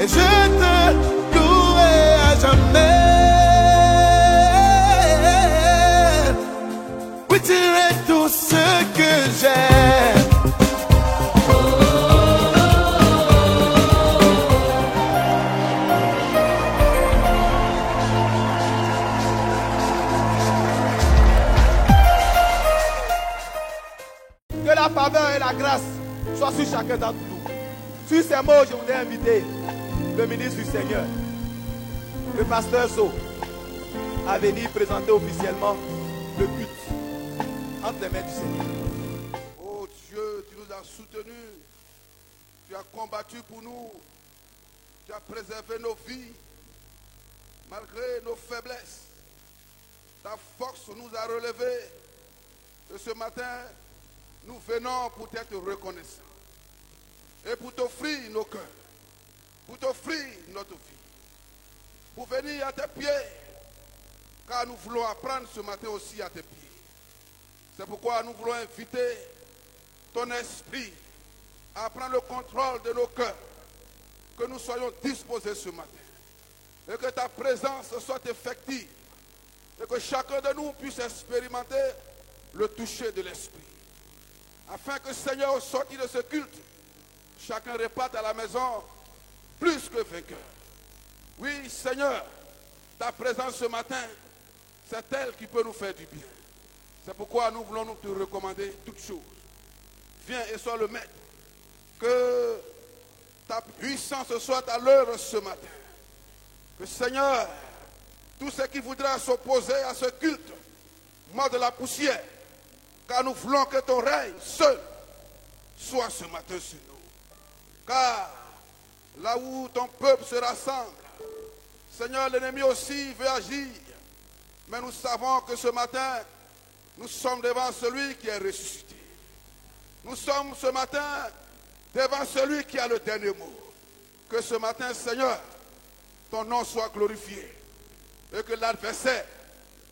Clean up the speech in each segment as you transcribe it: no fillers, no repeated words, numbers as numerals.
et je te louerai à jamais. Oui, tu es tout ce que j'aime. Que la faveur et la grâce soient sur chacun d'entre nous. Sur ces mots, je voudrais inviter le ministre du Seigneur, le pasteur So, à venir présenter officiellement le culte entre les mains du Seigneur. Oh Dieu, tu nous as soutenus, tu as combattu pour nous, tu as préservé nos vies, malgré nos faiblesses. Ta force nous a relevés. Et ce matin, nous venons pour t'être reconnaissants et pour t'offrir nos cœurs, pour t'offrir notre vie, pour venir à tes pieds, car nous voulons apprendre ce matin aussi à tes pieds. C'est pourquoi nous voulons inviter ton esprit à prendre le contrôle de nos cœurs, que nous soyons disposés ce matin, et que ta présence soit effective, et que chacun de nous puisse expérimenter le toucher de l'esprit. Afin que, Seigneur, au sortir de ce culte, chacun reparte à la maison plus que vainqueur. Oui, Seigneur, ta présence ce matin, c'est elle qui peut nous faire du bien. C'est pourquoi nous voulons nous te recommander toutes choses. Viens et sois le maître. Que ta puissance soit à l'œuvre ce matin. Que, Seigneur, tout ce qui voudra s'opposer à ce culte, morde la poussière. Car nous voulons que ton règne seul soit ce matin sur nous. Car là où ton peuple se rassemble, Seigneur, l'ennemi aussi veut agir. Mais nous savons que ce matin, nous sommes devant celui qui est ressuscité. Nous sommes ce matin devant celui qui a le dernier mot. Que ce matin, Seigneur, ton nom soit glorifié. Et que l'adversaire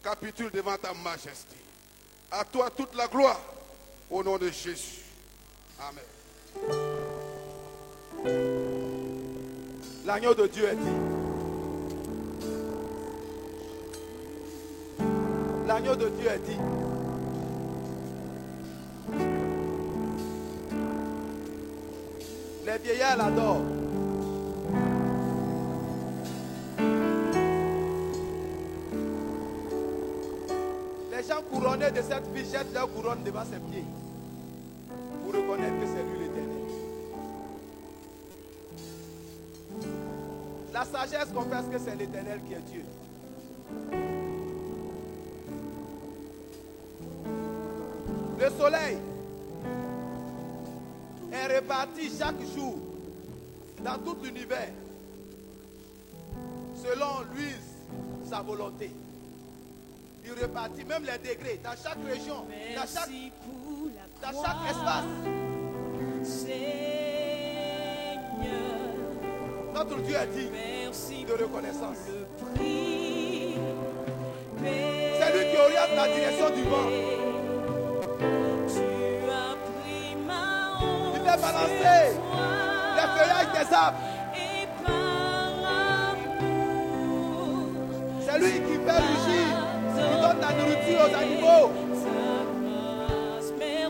capitule devant ta majesté. À toi toute la gloire, au nom de Jésus. Amen. L'agneau de Dieu est dit. L'agneau de Dieu est dit. Les vieillards l'adorent. Les gens couronnés de cette vie jettent leur couronne devant ses pieds pour reconnaître que c'est lui l'Éternel. La sagesse confesse que c'est l'Éternel qui est Dieu. Le soleil est réparti chaque jour dans tout l'univers selon lui, sa volonté. Il répartit même les degrés dans chaque région, dans chaque espace. Seigneur, notre Dieu a dit de reconnaissance. C'est lui qui oriente la direction du vent. Il fait balancer les feuillages des arbres. C'est lui qui fait rugir, qui donne la nourriture aux animaux.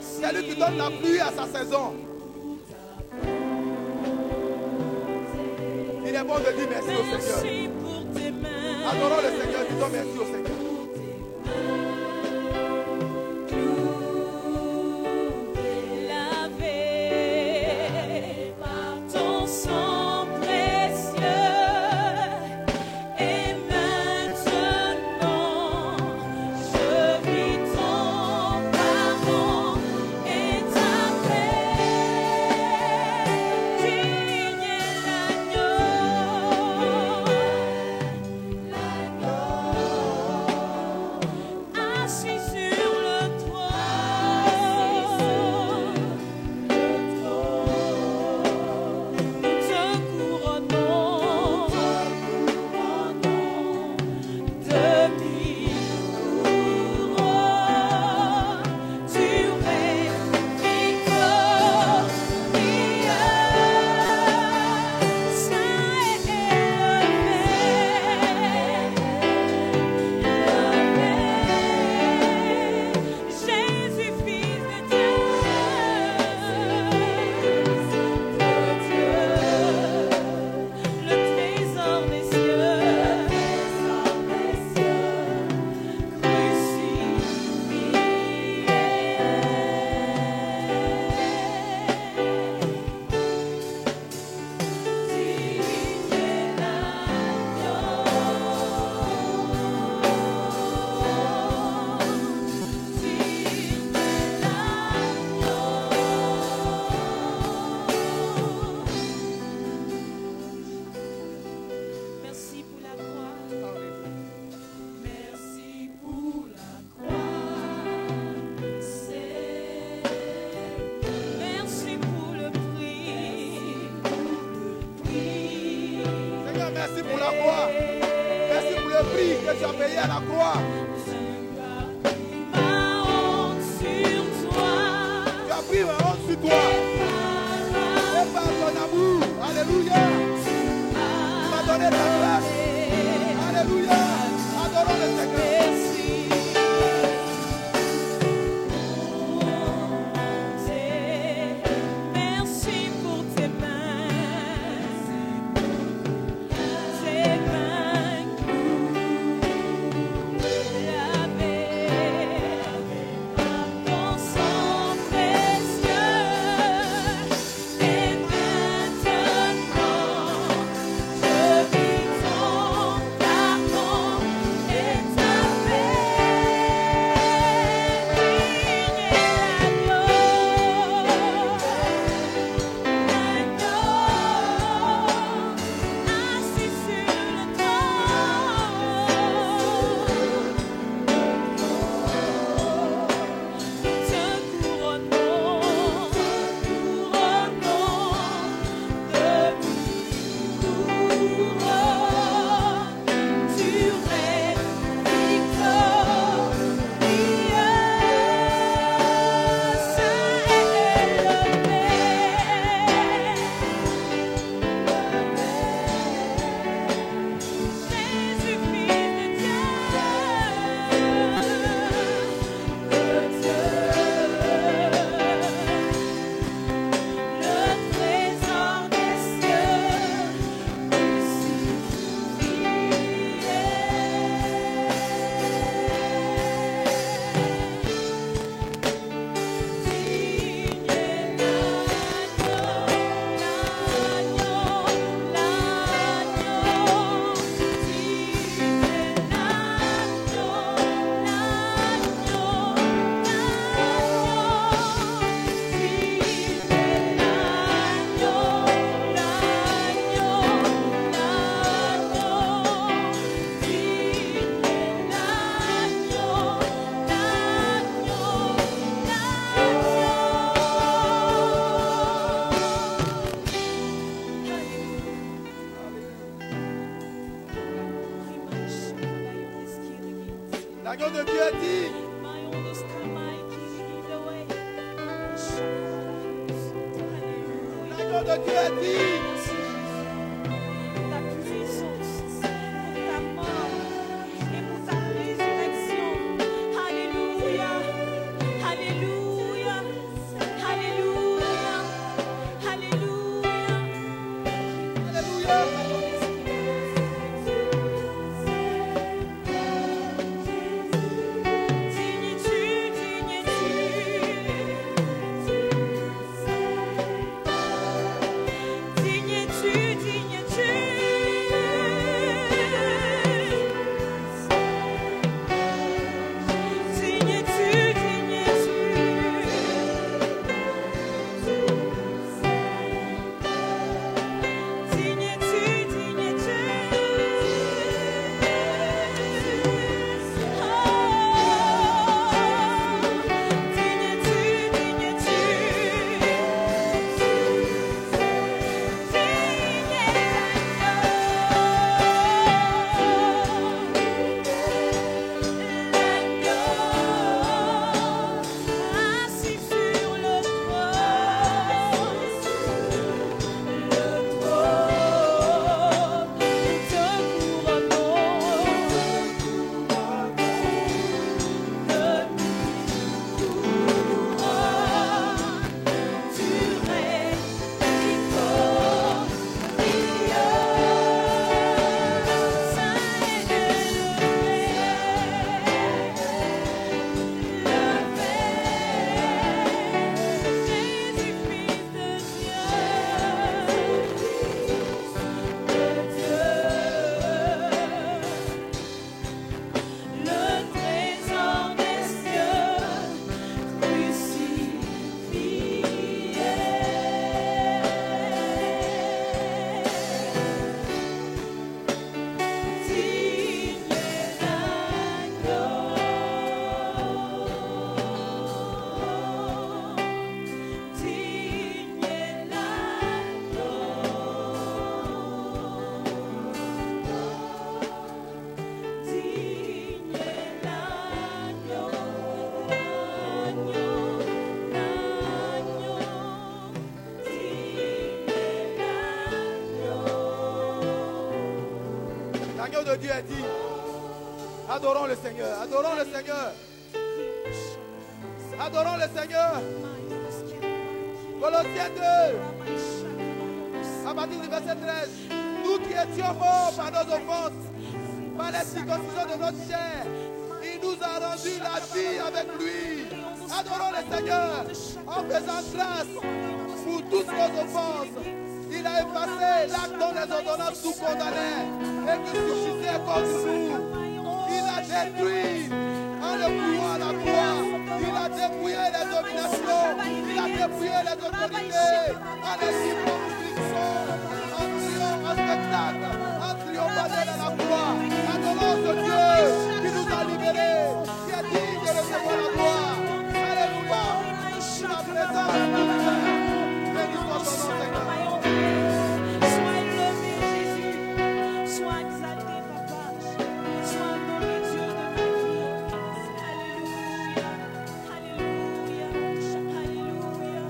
C'est lui qui donne la pluie à sa saison. Il est bon de dire merci au Seigneur. Adorons le Seigneur, disons merci au Seigneur. merci pour la croix. Merci pour le prix que tu as payé à la croix. Ma honte sur toi. Tu as pris ma honte sur toi. Et par ton amour, alléluia, tu m'as donné ta grâce. Alléluia, adorons le Seigneur. Merci pour tes mains lavées dans sang précieux. Et maintenant, je vis ton pardon et ta assis sur le trône, te couronnons de couronne, tu règnes victorieux, saint et élevé. Jésus, Fils de Dieu, le trésor des cieux, L'agneau de Dieu dit, l'agneau de Dieu dit, Ta puissance pour ta mort et pour ta résurrection. Alléluia, alléluia, alléluia, alléluia. alléluia. Digne l'agneau de Dieu est dit. Adorons le Seigneur. Adorons le Seigneur. Adorons le Seigneur. Colossiens 2, à partir du verset 13. Nous qui étions morts par nos offenses, par la circoncision de notre chair, il nous a rendu la vie avec lui. Adorons le Seigneur en faisant grâce pour toutes nos offenses. Il a effacé l'acte dont les ordonnances nous condamnaient et qui subsistait contre nous. Il a détruit en le clouant à la croix. Il a dépouillé les dominations. Il a dépouillé les autorités. En les livrant en triomphe, en spectacle, en triomphant à la croix. Adorons ce Dieu qui nous a libérés, qui est digne de recevoir la gloire. Alléluia. Il a présent à nous. Béni soit ton nom, Seigneur. Sois élevé, Jésus. Sois exalté, Papa. Sois adoré, Dieu de ma vie. Alléluia. Alléluia. Alléluia.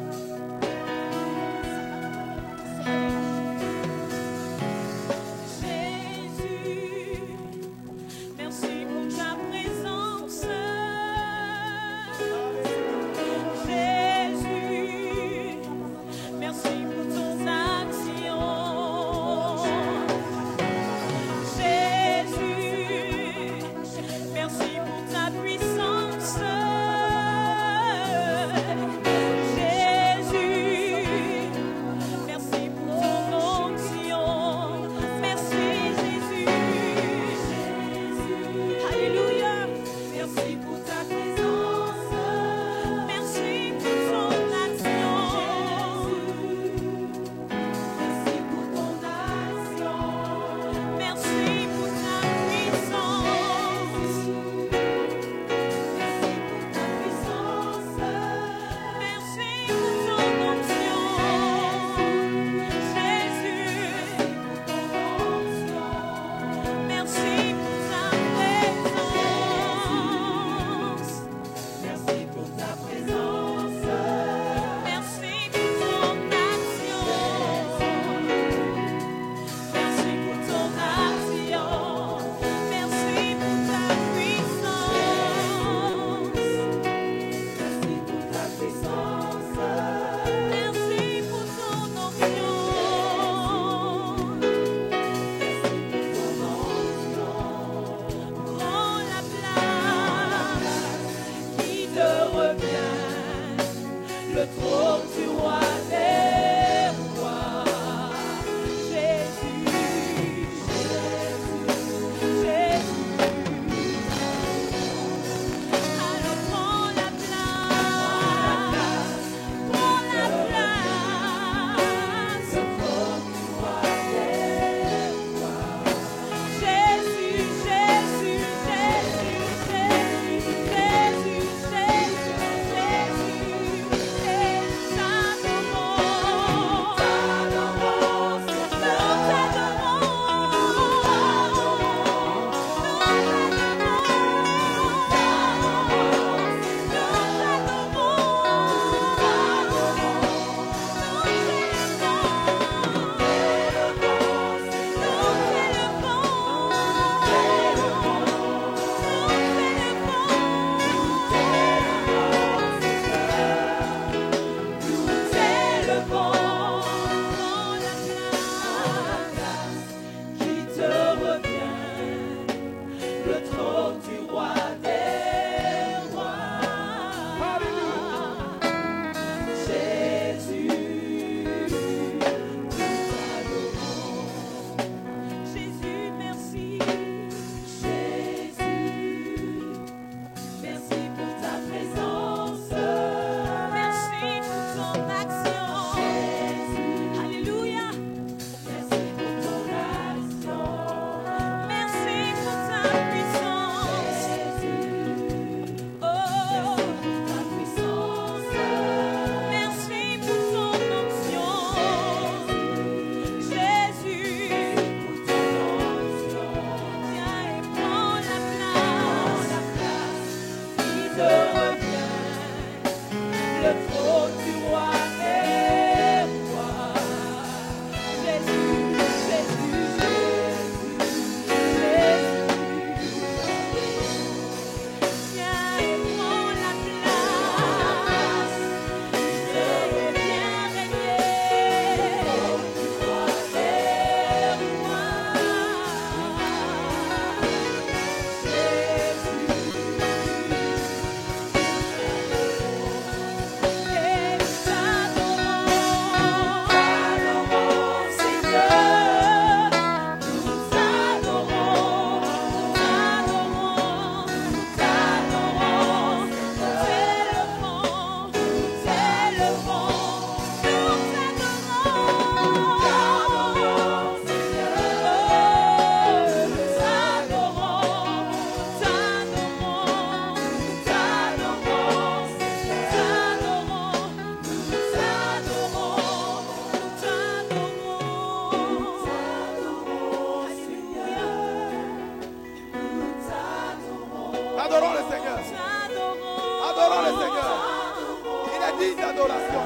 l'adoration.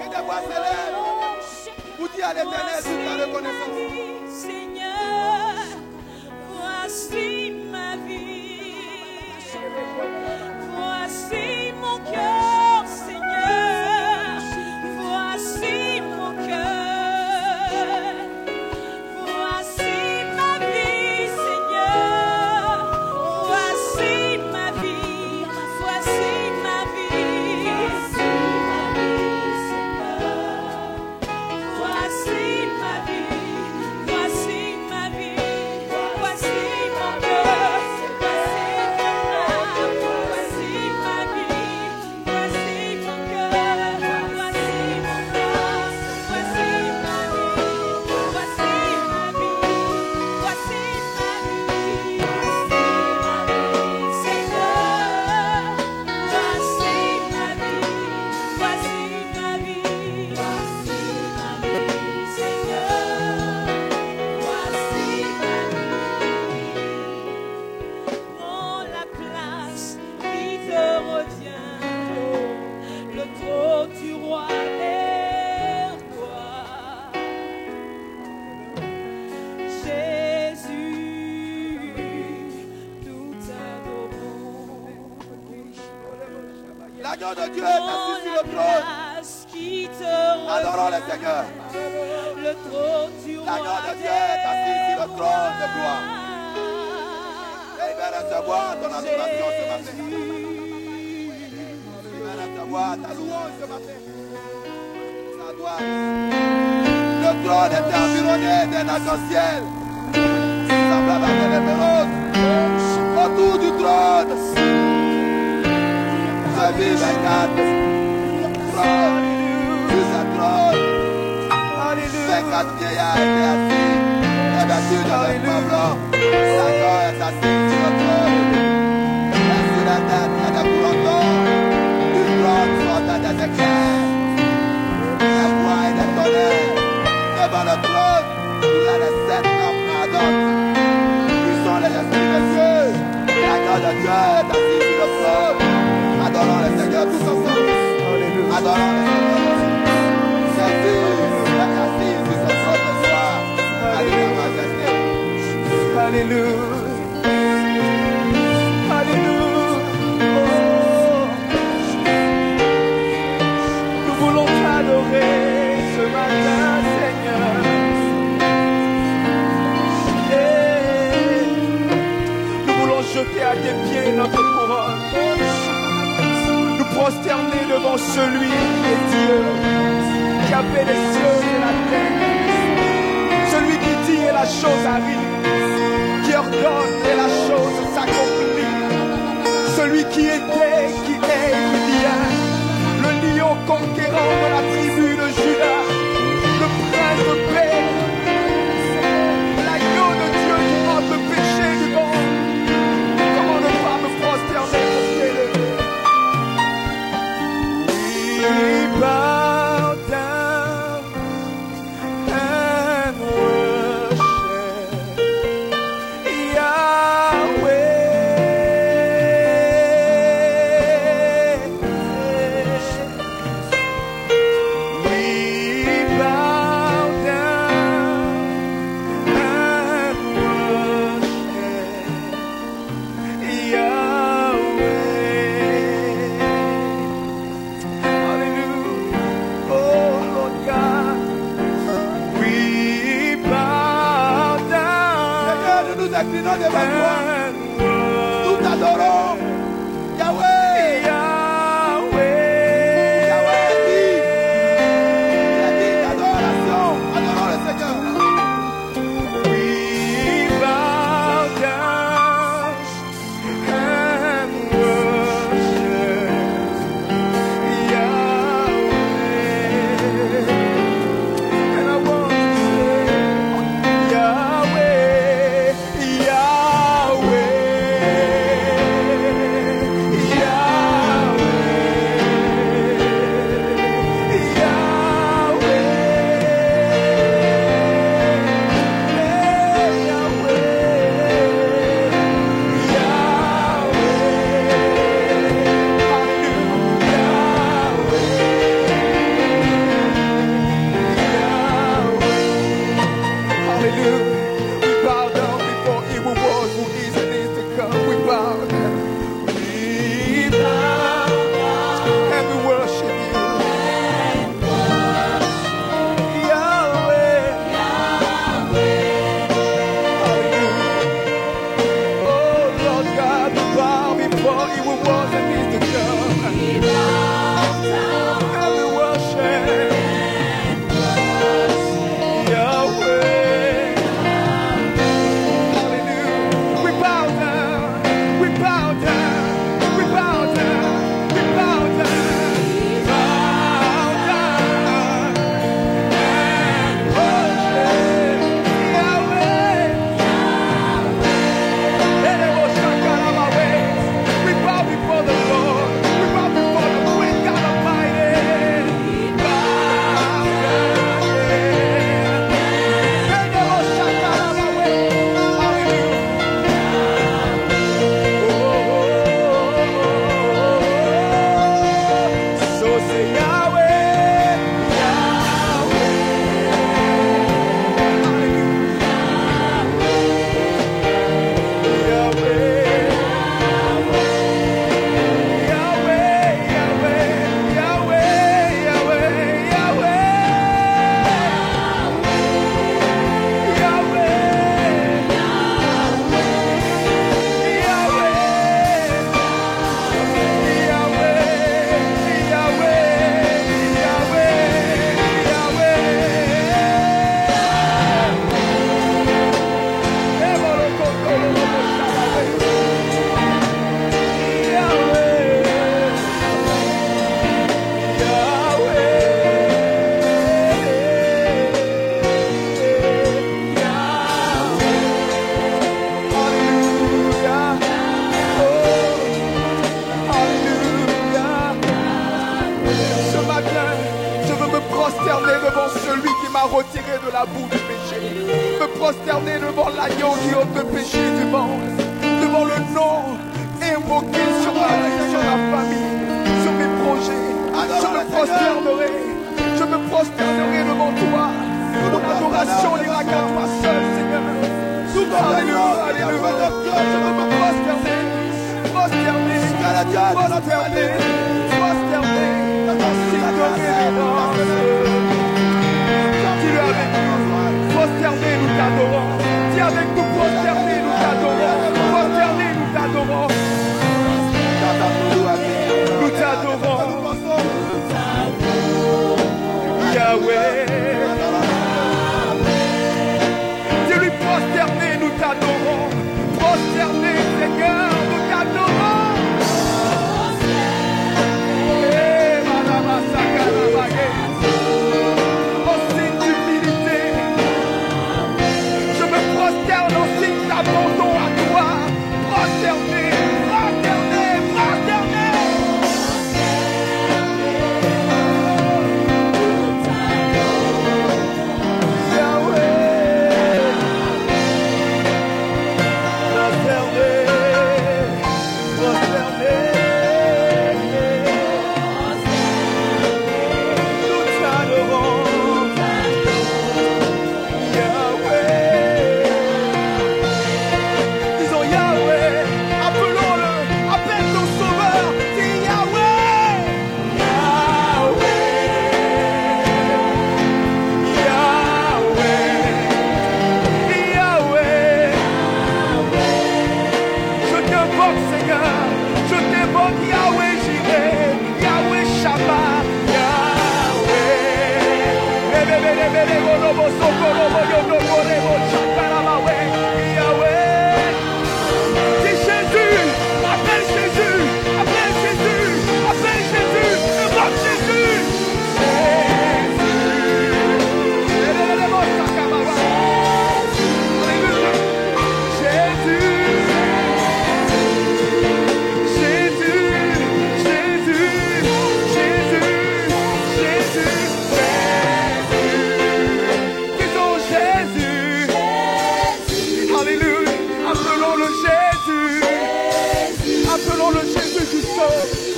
Que des voix s'élèvent pour dire à l'Éternel toute la reconnaissance. Seigneur, voici ma vie. Voici mon cœur, Seigneur. Voici mon cœur. Voici ma vie, Seigneur. Voici ma vie. Voici ma vie. Voici ma vie. Voici ma vie. Voici mon cœur. Voici mon âme. Voici ma vie. Voici mon cœur. Voici mon âme. Voici ma vie. Voici ma vie. Voici ma vie. Seigneur, voici ma vie. Voici ma vie. Voici ma vie. Seigneur, voici ma vie. Prends la place qui te revient, le trône du roi vers toi. Jésus, nous t'adorons. L'agneau de Dieu est assis Prends sur la le trône. place qui te Adorons le revient, Seigneur. le trône du roi L'agneau de Dieu est assis sur le trône de gloire. Et il va recevoir ton adoration ce matin. Il va recevoir ta louange ce matin. Ta gloire. Le trône est environné d'un arc-en-ciel. Semblable à des émeraudes. Autour du trône. Je vis 24 trône. Sur ce trône. 24 vieillards étaient assis. Revêtus de vêtements blancs. L'agneau est assis sur le trône. Et sur la tête, il y a des boulons d'or. Du trône sortent des éclairs. Des voix et des tonnerres. Devant le trône, il y a les 7 lampes ardentes. Ils sont les esprits de Dieu. L'agneau de Dieu est assis sur le trône. Adorons le Seigneur tous ensemble. Adorons le Seigneur. Jésus est assis sur son trône de gloire. Alléluia, majesté. Alléluia. Alléluia. Oh. Nous voulons t'adorer ce matin, Seigneur. Et nous voulons jeter à tes pieds notre couronne. Nous prosterner devant celui qui est Dieu, qui a fait les cieux et la terre. Celui qui dit et la chose arrive, qui ordonne et la chose s'accomplit. Celui qui était, qui est, qui vient. Le lion conquérant de la tribu de Judas. Le prince de paix. L'agneau de Dieu qui ôte le péché du monde. Comment ne pas me prosterner pour t'élever? We bow down and worship Yahweh. We bow down and worship Yahweh. Hallelujah. Oh Lord God, we bow Seigneur, down nous nous inclinons devant toi. and Nous t'adorons. Yahweh. Yahweh. Yahweh dit. Il a dit d'adoration. Adorons le Seigneur. We bow down and worship Yahweh. And I want to say, Yahweh, Yahweh. retirer de la boue du péché. Me prosterner devant l'agneau qui ôte le péché du monde. Devant le nom invoqué sur ma vie, sur ma famille, sur mes projets. Je me prosternerai. Je me prosternerai devant toi. Mon adoration n'ira qu'à toi seul, Seigneur. Alléluia, alléluia. Je veux me prosterner. Prosterner. Prosterner. Prosterner. Dis-le avec nous. Prosterner, nous t'adorons. Dis avec nous, prosterner, nous t'adorons. Prosterner, nous t'adorons. Nous t'adorons. Yahweh. Dis-lui, prosterner, nous t'adorons. Prosterner, Seigneur, nous t'adorons. En signe d'humilité, je me prosterne en signe d'abandon à toi. Prosterner, prosterner, prosterner. Yahweh, prosterner, prosterner.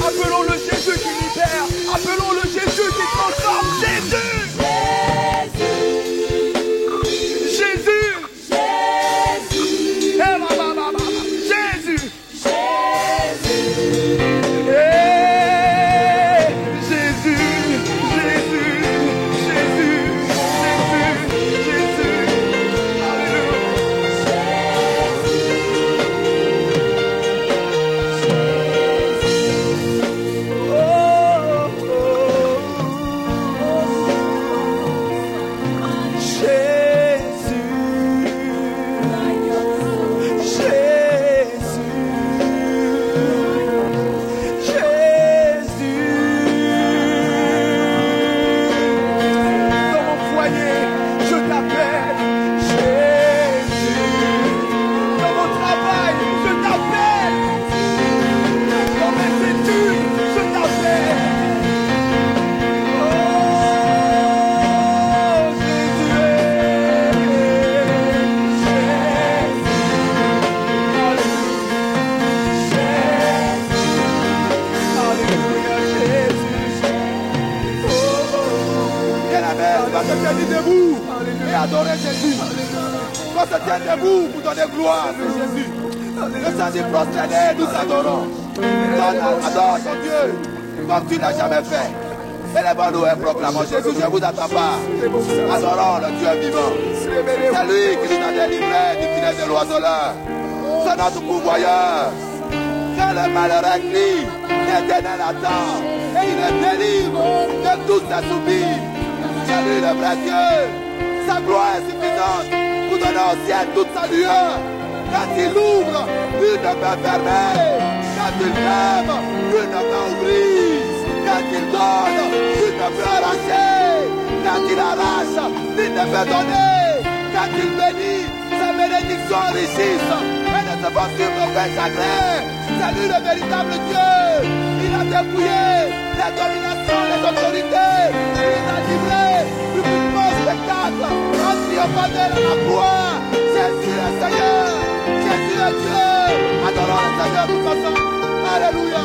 Appelons-le Jésus qui libère. Appelons-le Jésus qui transforme. Jésus. Jésus. Jésus. Jésus. Adorer Jésus. Qu'on se tienne debout pour donner gloire à Jésus. Le Saint prosterné, nous adorons. Adore ton Dieu comme tu n'as jamais fait. Élève-nous et proclamons Jésus, je vous attends pas. Adorons le Dieu vivant. C'est lui qui nous a délivrés du filet de l'oiseleur. C'est notre pourvoyeur. C'est le malheureux cri, l'Éternel attend. Et il est délivre de toutes ses soupirs. C'est lui le vrai Dieu. Sa gloire est suffisante pour donner au ciel toute sa lueur. Quand il ouvre, une ne peut fermer. Quand il ferme, une ne peut ouvrir. Quand il donne, une ne peut arracher. Quand il arrache, il ne peut donner. Quand il bénit, sa bénédiction enrichisse. Et ne se font suivre aucun chagrin. C'est lui le véritable Dieu. Il a dépouillé les dominations, les autorités. Tu nous as livrés du plus beau spectacle. En triomphant de la croix. Jésus est Seigneur. Jésus est Dieu. Adorons le Seigneur tous ensemble. Alléluia.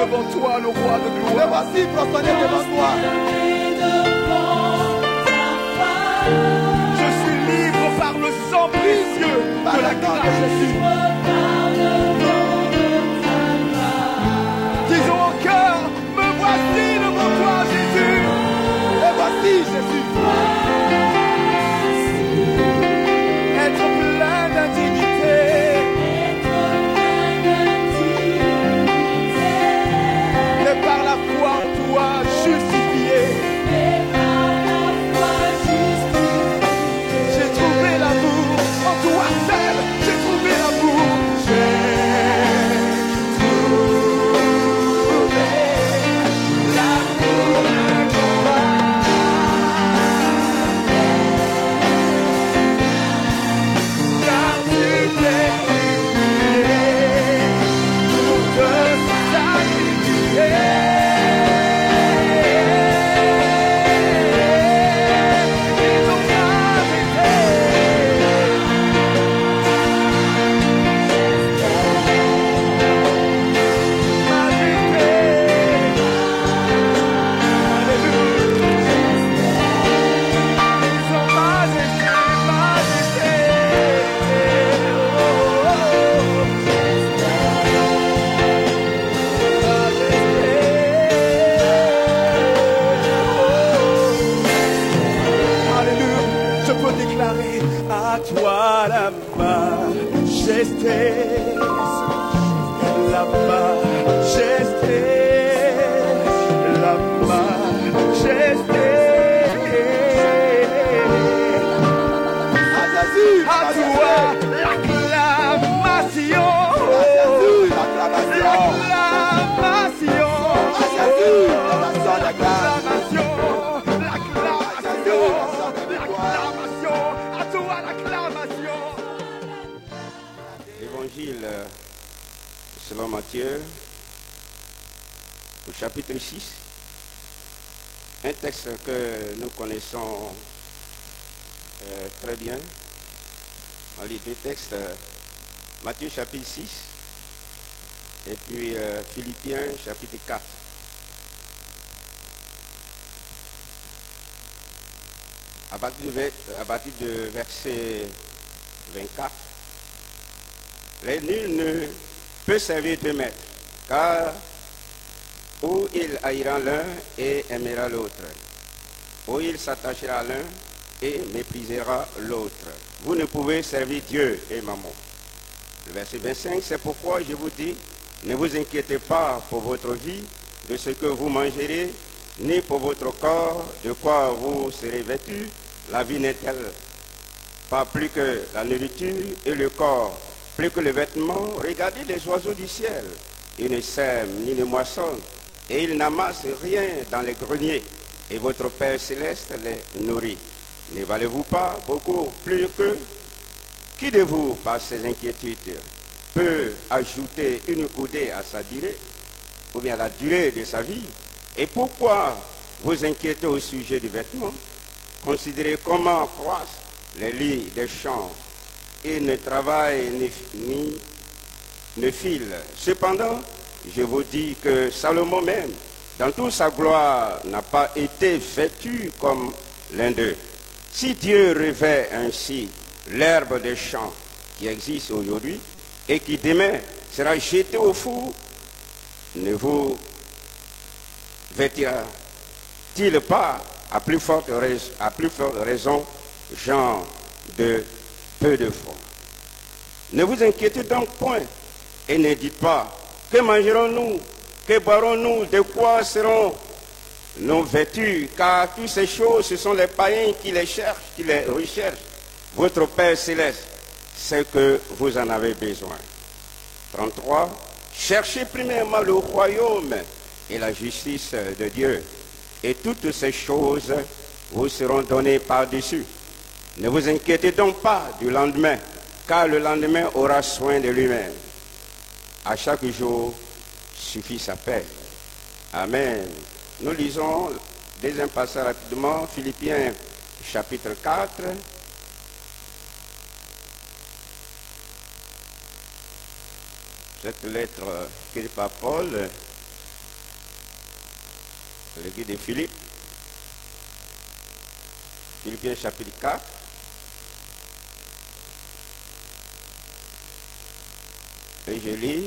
devant toi, le roi de Me gloire. voici prosterné devant toi. Je suis libre par le sang précieux Par de la le sang de grâce. Jésus. Disons en cœur, me voici devant toi, Jésus. Me voici, Jésus. Être plein d'indignité. Mais par la foi en toi, justifié. J'ai trouvé l'amour en toi seul. J'ai trouvé l'amour. À toi l'acclamation. L'acclamation. À toi l'acclamation. Évangile selon Matthieu, au chapitre 6, un texte que nous connaissons très bien. On lit deux textes, Matthieu chapitre 6 et puis Philippiens chapitre 4. À partir de verset 24, les nul ne peut servir deux maîtres, car ou il haïra l'un et aimera l'autre, ou il s'attachera à l'un et méprisera l'autre. Vous ne pouvez servir Dieu et maman. Le verset 25, c'est pourquoi je vous dis, ne vous inquiétez pas pour votre vie, de ce que vous mangerez, ni pour votre corps, de quoi vous serez vêtus. La vie n'est-elle pas plus que la nourriture et le corps plus que le vêtement? Regardez les oiseaux du ciel. Ils ne sèment ni ne moissonnent, et ils n'amassent rien dans les greniers, et votre Père céleste les nourrit. Ne valez-vous pas beaucoup plus que qui de vous, par ses inquiétudes, peut ajouter une coudée à sa durée, ou bien à la durée de sa vie? Et pourquoi vous inquiétez au sujet du vêtement? Considérez comment croissent les lits des champs. Ils ne travaillent ni ne filent. Cependant, je vous dis que Salomon même, dans toute sa gloire, n'a pas été vêtu comme l'un d'eux. Si Dieu revêt ainsi l'herbe des champs qui existe aujourd'hui et qui demain sera jetée au four, ne vous vêtira-t-il pas à plus forte raison, gens de peu de foi? Ne vous inquiétez donc point et ne dites pas, que mangerons-nous, que boirons-nous, de quoi seront nos vêtus, car toutes ces choses, ce sont les païens qui les cherchent, qui les recherchent. Votre Père céleste sait que vous en avez besoin. 33. Cherchez premièrement le royaume et la justice de Dieu, et toutes ces choses vous seront données par-dessus. Ne vous inquiétez donc pas du lendemain, car le lendemain aura soin de lui-même. À chaque jour suffit sa paix. Amen. Nous lisons deuxième passage rapidement, Philippiens chapitre 4. Cette lettre écrite par Paul, l'église de Philippe, Philippiens chapitre 4. Et je lis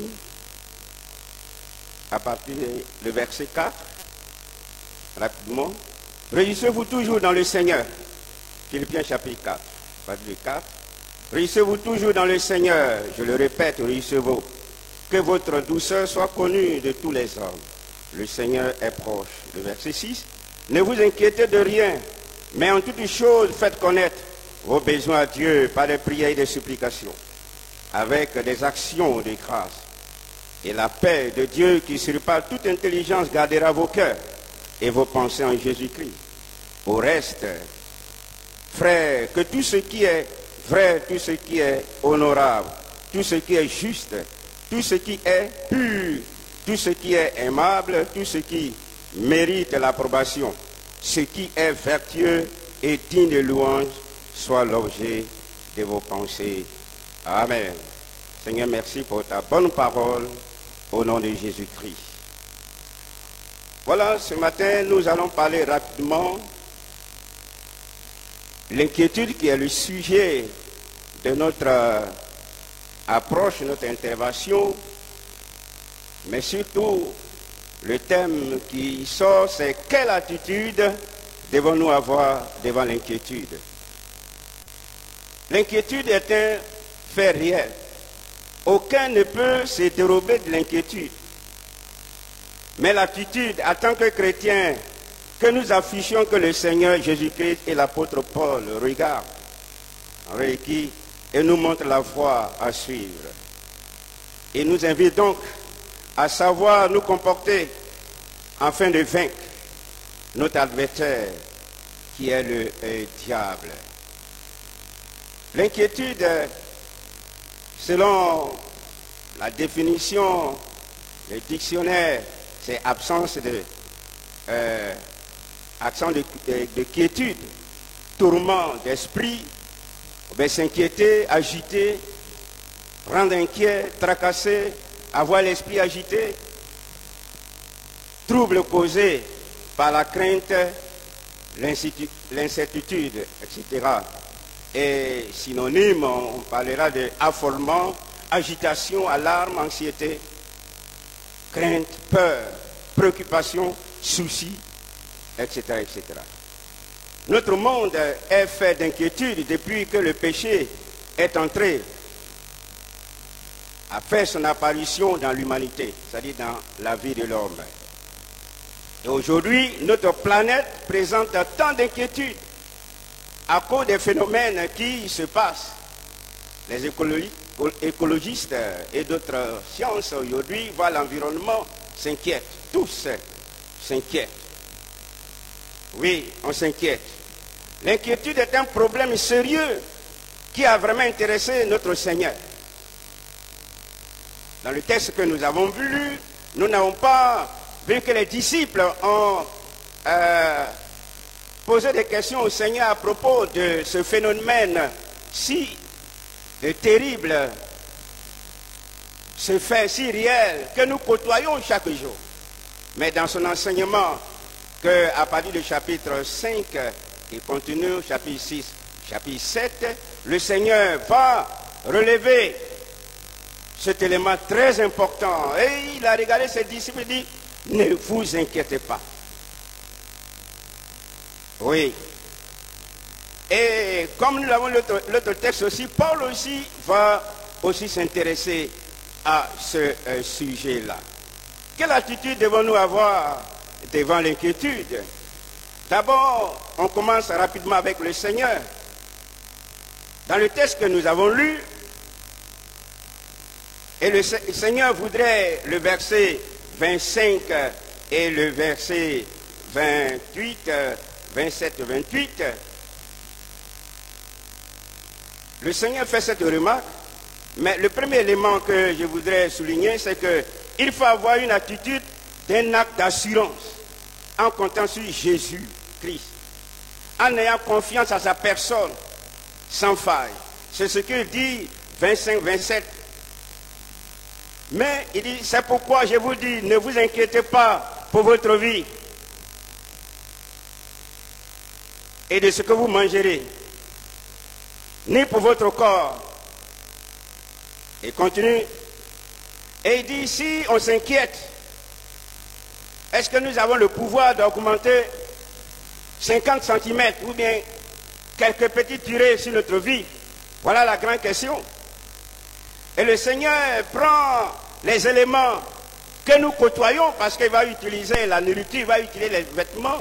à partir du verset 4, rapidement. Réjouissez-vous toujours dans le Seigneur. Philippiens chapitre 4, à partir du 4. Réjouissez-vous toujours dans le Seigneur. Je le répète, réjouissez-vous. Que votre douceur soit connue de tous les hommes. Le Seigneur est proche. Le verset 6. Ne vous inquiétez de rien, mais en toutes choses faites connaître vos besoins à Dieu par des prières et des supplications, avec des actions de grâce. Et la paix de Dieu qui surpasse toute intelligence gardera vos cœurs et vos pensées en Jésus-Christ. Au reste, frères, que tout ce qui est vrai, tout ce qui est honorable, tout ce qui est juste, tout ce qui est pur, tout ce qui est aimable, tout ce qui mérite l'approbation, ce qui est vertueux et digne de louange, soit l'objet de vos pensées. Amen. Seigneur, merci pour ta bonne parole au nom de Jésus-Christ. Voilà, ce matin, nous allons parler rapidement de l'inquiétude qui est le sujet de notre approche, notre intervention, mais surtout le thème qui sort, c'est quelle attitude devons-nous avoir devant l'inquiétude? L'inquiétude est un fait réel. Aucun ne peut se dérober de l'inquiétude. Mais l'attitude, en tant que chrétiens, que nous affichons que le Seigneur Jésus-Christ et l'apôtre Paul regardent, et nous montrent la voie à suivre. Et nous invite donc à savoir nous comporter afin de vaincre notre adversaire qui est le diable. L'inquiétude, selon la définition du dictionnaire, c'est absence de quiétude, tourment d'esprit, s'inquiéter, agiter, rendre inquiet, tracasser, avoir l'esprit agité, trouble causé par la crainte, l'incertitude, etc. Et synonyme, on parlera de affolement, agitation, alarme, anxiété, crainte, peur, préoccupation, souci, etc., etc. Notre monde est fait d'inquiétude depuis que le péché est entré à faire son apparition dans l'humanité, c'est-à-dire dans la vie de l'homme. Et aujourd'hui, notre planète présente tant d'inquiétudes à cause des phénomènes qui se passent. Les écologistes et d'autres sciences aujourd'hui voient l'environnement, s'inquiètent, tous s'inquiètent. Oui, on s'inquiète. L'inquiétude est un problème sérieux qui a vraiment intéressé notre Seigneur. Dans le texte que nous avons lu, nous n'avons pas vu que les disciples ont posé des questions au Seigneur à propos de ce phénomène si terrible, ce fait si réel que nous côtoyons chaque jour. Mais dans son enseignement, à partir du chapitre 5, qui continue au chapitre 6, chapitre 7, le Seigneur va relever cet élément très important. Et il a regardé ses disciples et dit, ne vous inquiétez pas. Oui. Et comme nous l'avons l'autre texte aussi, Paul aussi va aussi s'intéresser à ce sujet-là. Quelle attitude devons-nous avoir devant l'inquiétude? D'abord, on commence rapidement avec le Seigneur. Dans le texte que nous avons lu, et le Seigneur voudrait le verset 25 et le verset 28, 27, 28, le Seigneur fait cette remarque, mais le premier élément que je voudrais souligner, c'est qu'il faut avoir une attitude d'un acte d'assurance en comptant sur Jésus-Christ, en ayant confiance à sa personne sans faille. C'est ce qu'il dit 25, 27. Mais il dit, c'est pourquoi je vous dis, ne vous inquiétez pas pour votre vie et de ce que vous mangerez, ni pour votre corps. Et continue. Et il dit, si on s'inquiète, est-ce que nous avons le pouvoir d'augmenter 50 cm ou bien quelques petites tirées sur notre vie? Voilà la grande question. Et le Seigneur prend les éléments que nous côtoyons parce qu'il va utiliser la nourriture, il va utiliser les vêtements.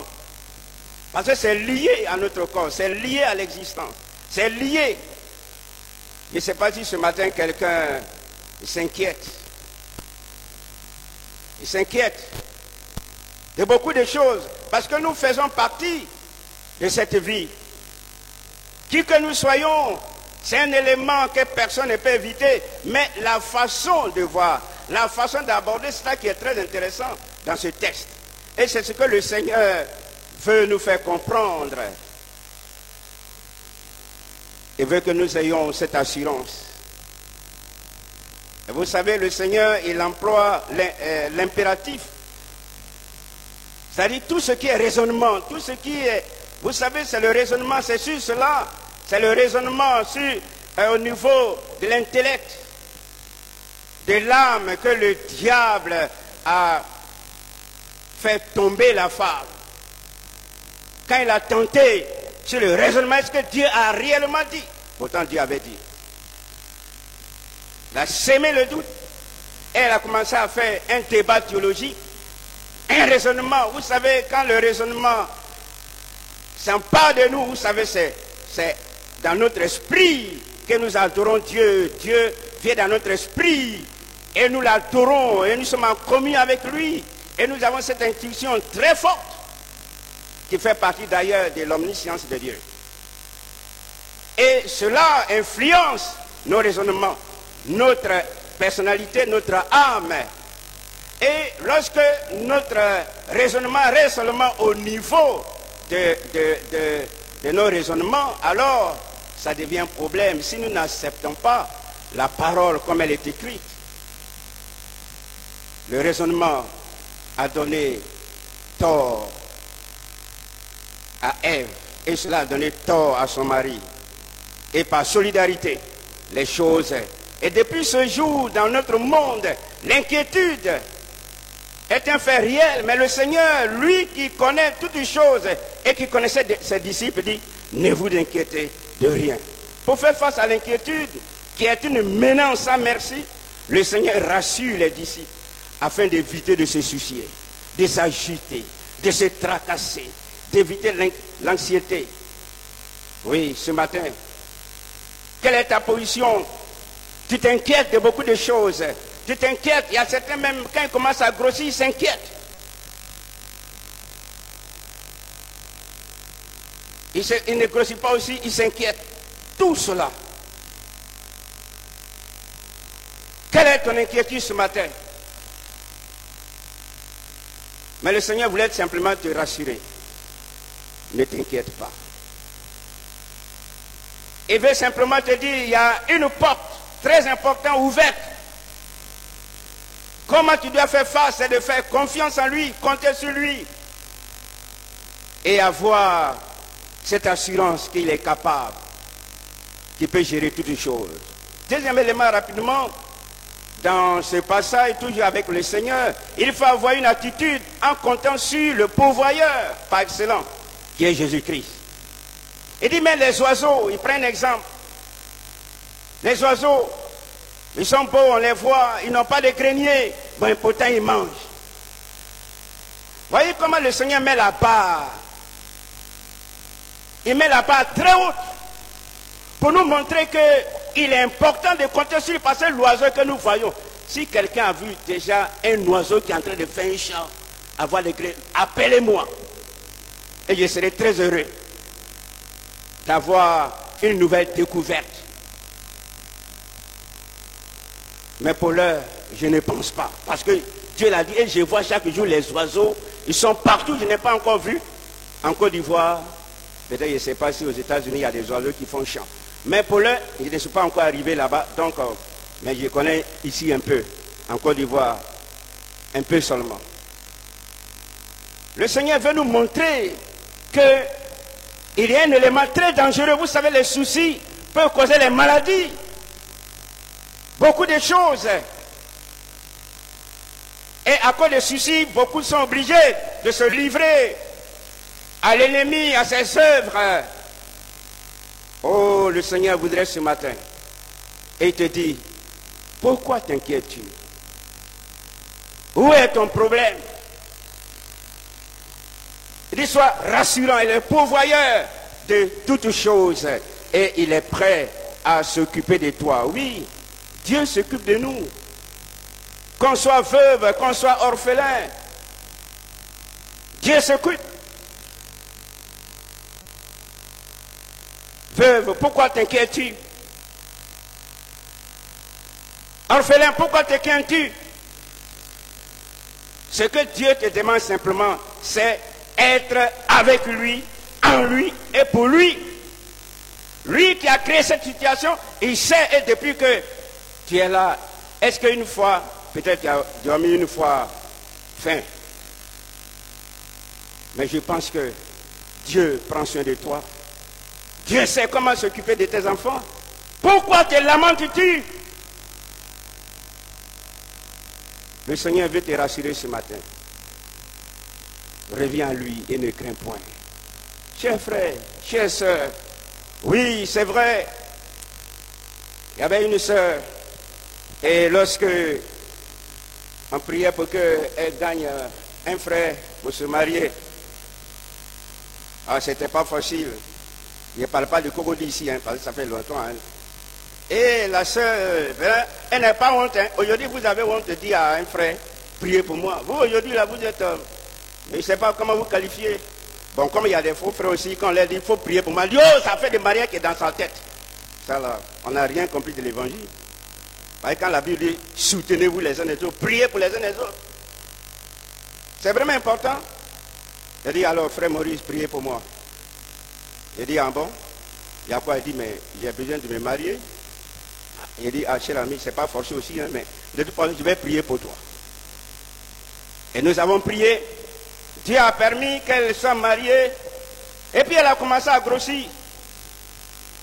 Parce que c'est lié à notre corps, c'est lié à l'existence, c'est lié. Je ne sais pas si ce matin quelqu'un s'inquiète. Il s'inquiète de beaucoup de choses parce que nous faisons partie de cette vie. Qui que nous soyons, c'est un élément que personne ne peut éviter, mais la façon de voir, la façon d'aborder, c'est ça qui est très intéressant dans ce texte. Et c'est ce que le Seigneur veut nous faire comprendre. Il veut que nous ayons cette assurance. Et vous savez, le Seigneur, il emploie l'impératif. C'est-à-dire tout ce qui est raisonnement, tout ce qui est... Vous savez, c'est le raisonnement, c'est sur cela. C'est le raisonnement au niveau de l'intellect, de l'âme que le diable a fait tomber la femme. Quand il a tenté sur le raisonnement, est-ce que Dieu a réellement dit? Pourtant Dieu avait dit. Il a sémé le doute et elle a commencé à faire un débat théologique un raisonnement. Vous savez, quand le raisonnement s'empare de nous, vous savez, c'est dans notre esprit que nous adorons Dieu. Dieu vient dans notre esprit et nous l'adorons et nous sommes en communion avec lui. Et nous avons cette intuition très forte qui fait partie d'ailleurs de l'omniscience de Dieu. Et cela influence nos raisonnements, notre personnalité, notre âme. Et lorsque notre raisonnement reste seulement au niveau de nos raisonnements, alors ça devient un problème. Si nous n'acceptons pas la parole comme elle est écrite, le raisonnement a donné tort à Ève et cela a donné tort à son mari. Et par solidarité, les choses. Et depuis ce jour, dans notre monde, l'inquiétude est un fait réel, mais le Seigneur, lui qui connaît toutes les choses et qui connaissait ses disciples, dit, ne vous inquiétez de rien. Pour faire face à l'inquiétude, qui est une menace sans merci, le Seigneur rassure les disciples afin d'éviter de se soucier, de s'agiter, de se tracasser, d'éviter l'anxiété. Oui, ce matin, quelle est ta position? Tu t'inquiètes de beaucoup de choses. Tu t'inquiètes, il y a certains même, quand ils commencent à grossir, ils s'inquiètent. Ils ne grossissent pas aussi, ils s'inquiètent. Tout cela. Quelle est ton inquiétude ce matin? Mais le Seigneur voulait simplement te rassurer. Ne t'inquiète pas. Il veut simplement te dire, il y a une porte très importante ouverte. Comment tu dois faire face, c'est de faire confiance en lui, compter sur lui. Et avoir cette assurance qu'il est capable, qu'il peut gérer toutes les choses. Deuxième élément rapidement, dans ce passage, toujours avec le Seigneur, il faut avoir une attitude en comptant sur le pourvoyeur par excellence, qui est Jésus-Christ. Il dit, mais les oiseaux, il prend un exemple. Les oiseaux, ils sont beaux, on les voit, ils n'ont pas de grenier, mais pourtant ils mangent. Voyez comment le Seigneur met la barre. Il met la barre très haute pour nous montrer qu'il est important de compter sur lui, parce que l'oiseau que nous voyons, si quelqu'un a vu déjà un oiseau qui est en train de faire un chant, avoir les greniers, appelez-moi. Et je serai très heureux d'avoir une nouvelle découverte. Mais pour l'heure, je ne pense pas. Parce que Dieu l'a dit, et je vois chaque jour les oiseaux, ils sont partout, je n'ai pas encore vu. En Côte d'Ivoire, peut-être je ne sais pas si aux États-Unis il y a des oiseaux qui font chant. Mais pour l'heure, je ne suis pas encore arrivé là-bas, donc, mais je connais ici un peu, en Côte d'Ivoire, un peu seulement. Le Seigneur veut nous montrer que il y a un élément très dangereux. Vous savez, les soucis peuvent causer les maladies. Beaucoup de choses. Et à cause des soucis, beaucoup sont obligés de se livrer à l'ennemi, à ses œuvres. Oh, le Seigneur voudrait ce matin. Et il te dit, pourquoi t'inquiètes-tu? Où est ton problème? Il dit, sois rassurant, il est pourvoyeur de toutes choses et il est prêt à s'occuper de toi. Oui, Dieu s'occupe de nous. Qu'on soit veuve, qu'on soit orphelin, Dieu s'occupe. Veuve, pourquoi t'inquiètes-tu? Orphelin, pourquoi t'inquiètes-tu? Ce que Dieu te demande simplement, c'est être avec lui, en lui et pour lui. Lui qui a créé cette situation, il sait, et depuis que tu es là, est-ce qu'une fois, peut-être tu as dormi une fois faim, mais je pense que Dieu prend soin de toi. Dieu sait comment s'occuper de tes enfants. Pourquoi te lamentes-tu? Le Seigneur veut te rassurer ce matin. Reviens à lui et ne crains point. Chers frères, chères sœurs, oui, c'est vrai. Il y avait une sœur, et lorsque on priait pour qu'elle gagne un frère pour se marier. Ah, c'était pas facile. Je ne parle pas du Cogodi ici, hein, parce que ça fait longtemps. Hein. Et la sœur, elle n'a pas honte. Hein. Aujourd'hui, vous avez honte de dire à un frère, priez pour moi. Vous, aujourd'hui, là, vous êtes... je ne sais pas comment vous qualifiez. Bon, comme il y a des faux frères aussi, quand on leur dit, il faut prier pour moi. Dieu, ça fait des mariages qui est dans sa tête. Ça, là, on n'a rien compris de l'évangile. Parce que quand la Bible dit, soutenez-vous les uns les autres, priez pour les uns les autres. C'est vraiment important. Il dit, alors, frère Maurice, priez pour moi. Il dit, ah bon? Il y a quoi? Il dit, mais j'ai besoin de me marier. Il dit, ah, cher ami, c'est pas forcé aussi, hein, mais de toute façon, je vais prier pour toi. Et nous avons prié. Dieu a permis qu'elle soit mariée. Et puis elle a commencé à grossir.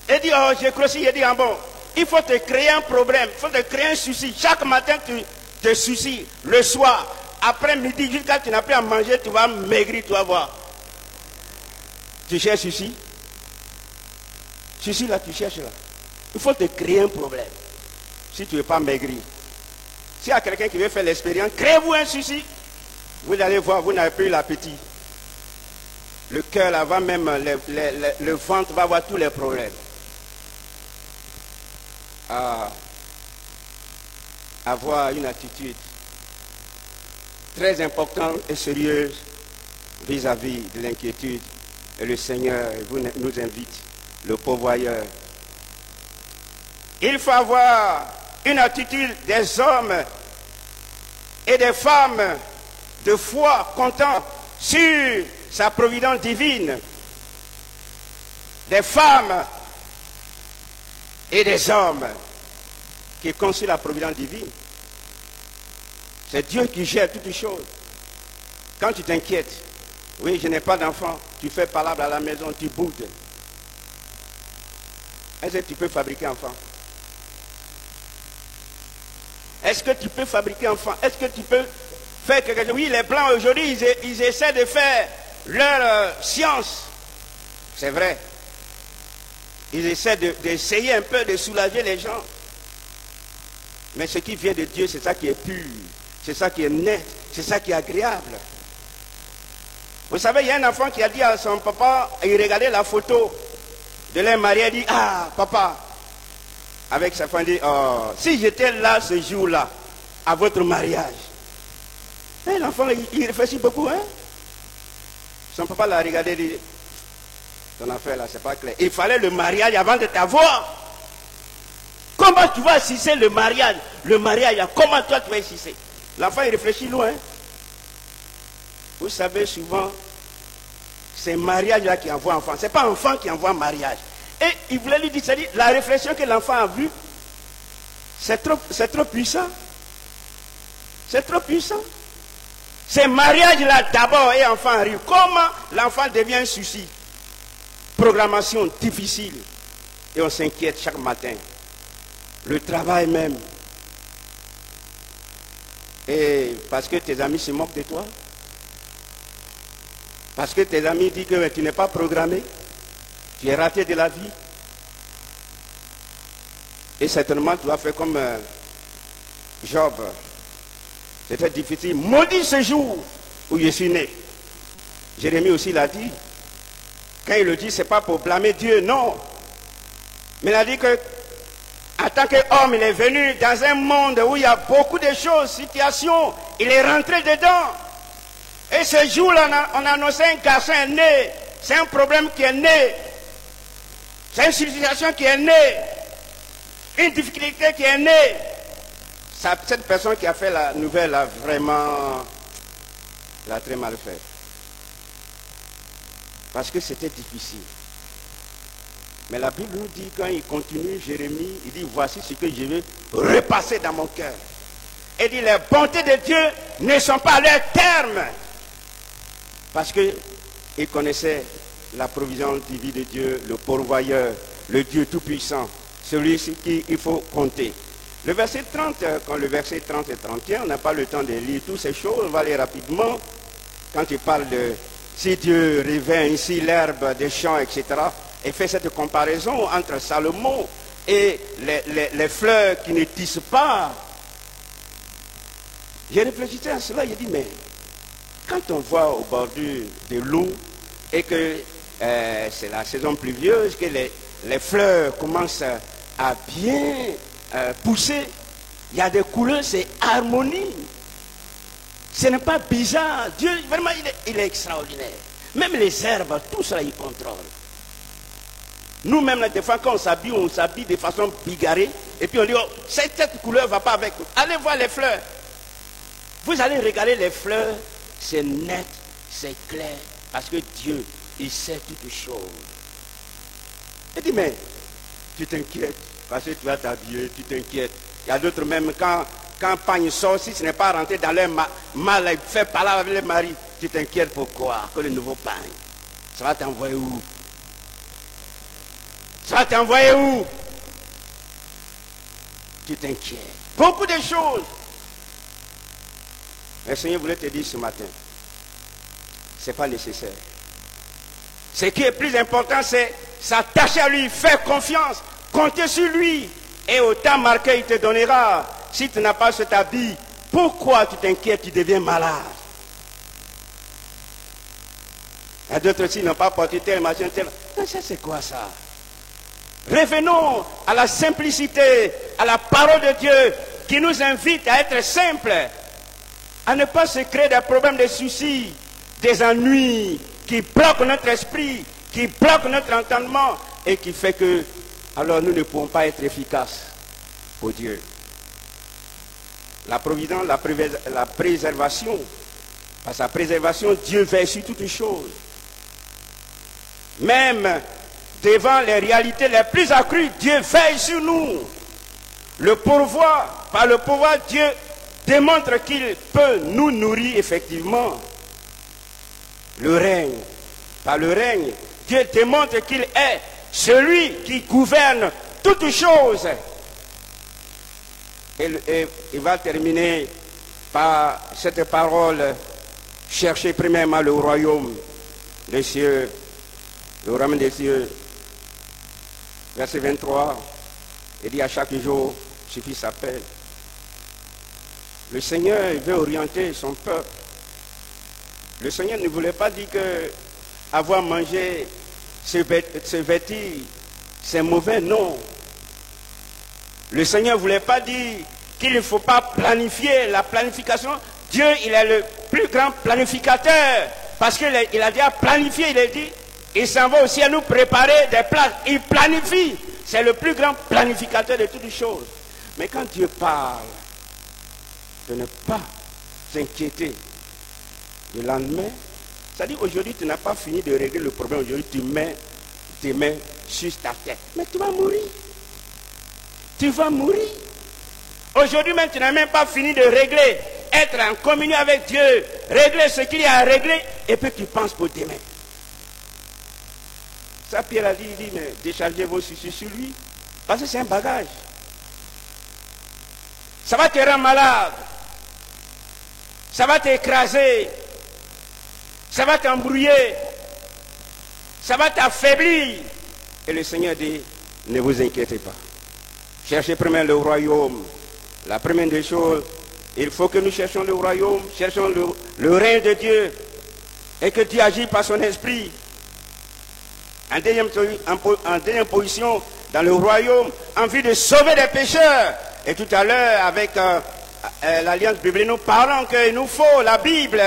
Elle dit, oh, j'ai grossi. Elle dit, ah bon, il faut te créer un problème, il faut te créer un souci. Chaque matin, tu te soucies. Le soir, après midi, jusqu'à ce que tu n'as plus à manger, tu vas maigrir, tu vas voir. Tu cherches souci. Souci là, tu cherches là. Il faut te créer un problème. Si tu ne veux pas maigrir. S'il y a quelqu'un qui veut faire l'expérience, créez-vous un souci. Vous allez voir, vous n'avez plus l'appétit. Le cœur, là, va même, le ventre va avoir tous les problèmes. Avoir une attitude très importante et sérieuse vis-à-vis de l'inquiétude. Et le Seigneur nous invite, le pourvoyeur. Il faut avoir une attitude des hommes et des femmes de foi comptant sur sa providence divine, des femmes et des hommes qui comptent sur la providence divine. C'est Dieu qui gère toutes les choses. Quand tu t'inquiètes, oui, je n'ai pas d'enfant, tu fais palabre à la maison, tu boudes. Est-ce que tu peux fabriquer un enfant? Est-ce que tu peux fabriquer un enfant? Est-ce que tu peux faire quelque chose? Oui, les Blancs aujourd'hui, ils essaient de faire leur science. C'est vrai. Ils essaient d'essayer un peu de soulager les gens. Mais ce qui vient de Dieu, c'est ça qui est pur. C'est ça qui est net. C'est ça qui est agréable. Vous savez, il y a un enfant qui a dit à son papa, il regardait la photo de leur marié, il dit, ah, papa, avec sa femme, il dit, oh, si j'étais là ce jour-là, à votre mariage. Et l'enfant, il réfléchit beaucoup, hein. Son papa l'a regardé, il dit, ton affaire là, c'est pas clair. Il fallait le mariage avant de t'avoir. Comment tu vas assister le mariage? Le mariage, comment toi tu vas assister? L'enfant, il réfléchit loin. Vous savez, souvent, c'est mariage là qui envoie enfant. Ce n'est pas enfant qui envoie mariage. Et il voulait lui dire, c'est-à-dire, la réflexion que l'enfant a vue, c'est trop puissant. C'est trop puissant. C'est mariage là d'abord et enfant arrive. Comment l'enfant devient un souci? Programmation difficile. Et on s'inquiète chaque matin. Le travail même. Et parce que tes amis se moquent de toi. Parce que tes amis disent que tu n'es pas programmé. Tu es raté de la vie. Et certainement tu vas faire comme Job. C'était difficile. Maudit ce jour où je suis né. Jérémie aussi l'a dit. Quand il le dit, ce n'est pas pour blâmer Dieu, non. Mais il a dit que en tant qu'homme, il est venu dans un monde où il y a beaucoup de choses, situations. Il est rentré dedans. Et ce jour-là, on a annoncé un garçon est né. C'est un problème qui est né. C'est une situation qui est née. Une difficulté qui est née. Cette personne qui a fait la nouvelle a vraiment l'a très mal fait. Parce que c'était difficile. Mais la Bible nous dit, quand il continue, Jérémie, il dit, voici ce que je vais repasser dans mon cœur. Et il dit, les bontés de Dieu ne sont pas à leur terme. Parce qu'il connaissait la provision divine de Dieu, le pourvoyeur, le Dieu tout-puissant, celui-ci qu'il faut compter. Le verset 30, quand le verset 30 et 31, on n'a pas le temps de lire toutes ces choses, on va aller rapidement. Quand il parle de si Dieu revêt ainsi l'herbe des champs, etc., et fait cette comparaison entre Salomon et les fleurs qui ne tissent pas. J'ai réfléchi à cela, j'ai dit, mais quand on voit au bordure de l'eau et que c'est la saison pluvieuse, que les fleurs commencent à bien pousser, il y a des couleurs, c'est harmonie. Ce n'est pas bizarre. Dieu, vraiment, il est extraordinaire. Même les herbes, tout cela, il contrôle. Nous-mêmes, des fois, quand on s'habille de façon bigarrée, et puis on dit, oh, cette couleur ne va pas avec nous. Allez voir les fleurs. Vous allez regarder les fleurs, c'est net, c'est clair, parce que Dieu, il sait toutes choses. Il dit, mais tu t'inquiètes, parce que tu vas t'habiller, tu t'inquiètes. Il y a d'autres même, quand Pagne sort, si ce n'est pas rentré dans leur mal, il fait parler avec les maris, tu t'inquiètes pourquoi? Que le nouveau Pagne, ça va t'envoyer où? Ça va t'envoyer où? Tu t'inquiètes. Beaucoup de choses. Le Seigneur voulait te dire ce matin, ce n'est pas nécessaire. Ce qui est plus important, c'est s'attacher à lui, faire confiance, compter sur lui. Et au temps marqué, il te donnera. Si tu n'as pas cet habit, pourquoi tu t'inquiètes, tu deviens malade? Il y a d'autres qui n'ont pas porté tel machin, tel. Non, ça c'est quoi ça? Revenons à la simplicité, à la parole de Dieu qui nous invite à être simples, à ne pas se créer des problèmes, des soucis, des ennuis qui bloquent notre esprit, qui bloquent notre entendement et qui fait que alors nous ne pouvons pas être efficaces pour Dieu. La providence, la préservation, par sa préservation, Dieu veille sur toutes choses. Même devant les réalités les plus accrues, Dieu veille sur nous. Le pourvoir, par le pouvoir, Dieu démontre qu'il peut nous nourrir effectivement. Le règne, par le règne, Dieu démontre qu'il est celui qui gouverne toutes choses. Et il va terminer par cette parole, cherchez premièrement le royaume des cieux, le royaume des cieux. Verset 23, il dit à chaque jour, suffit sa paix. Le Seigneur veut orienter son peuple. Le Seigneur ne voulait pas dire que avoir mangé, se vêtir, c'est mauvais, non. Le Seigneur ne voulait pas dire qu'il ne faut pas planifier la planification. Dieu, il est le plus grand planificateur. Parce qu'il a déjà planifié, il a dit, il s'en va aussi à nous préparer des places. Il planifie. C'est le plus grand planificateur de toutes les choses. Mais quand Dieu parle, de ne pas s'inquiéter le lendemain, c'est-à-dire aujourd'hui tu n'as pas fini de régler le problème, aujourd'hui tu mets tes mains sur ta tête. Mais tu vas mourir. Tu vas mourir. Aujourd'hui même tu n'as même pas fini de régler, être en communion avec Dieu, régler ce qu'il y a à régler, et puis tu penses pour demain. Ça Pierre a dit, il dit, mais déchargez vos soucis sur lui, parce que c'est un bagage. Ça va te rendre malade. Ça va t'écraser. Ça va t'embrouiller. Ça va t'affaiblir. Et le Seigneur dit, ne vous inquiétez pas. Cherchez premièrement le royaume. La première des choses, il faut que nous cherchions le royaume, cherchons le règne de Dieu. Et que Dieu agit par son esprit. En deuxième position, dans le royaume, en vue de sauver des pécheurs. Et tout à l'heure, avec l'Alliance biblique, nous parlons qu'il nous faut la Bible.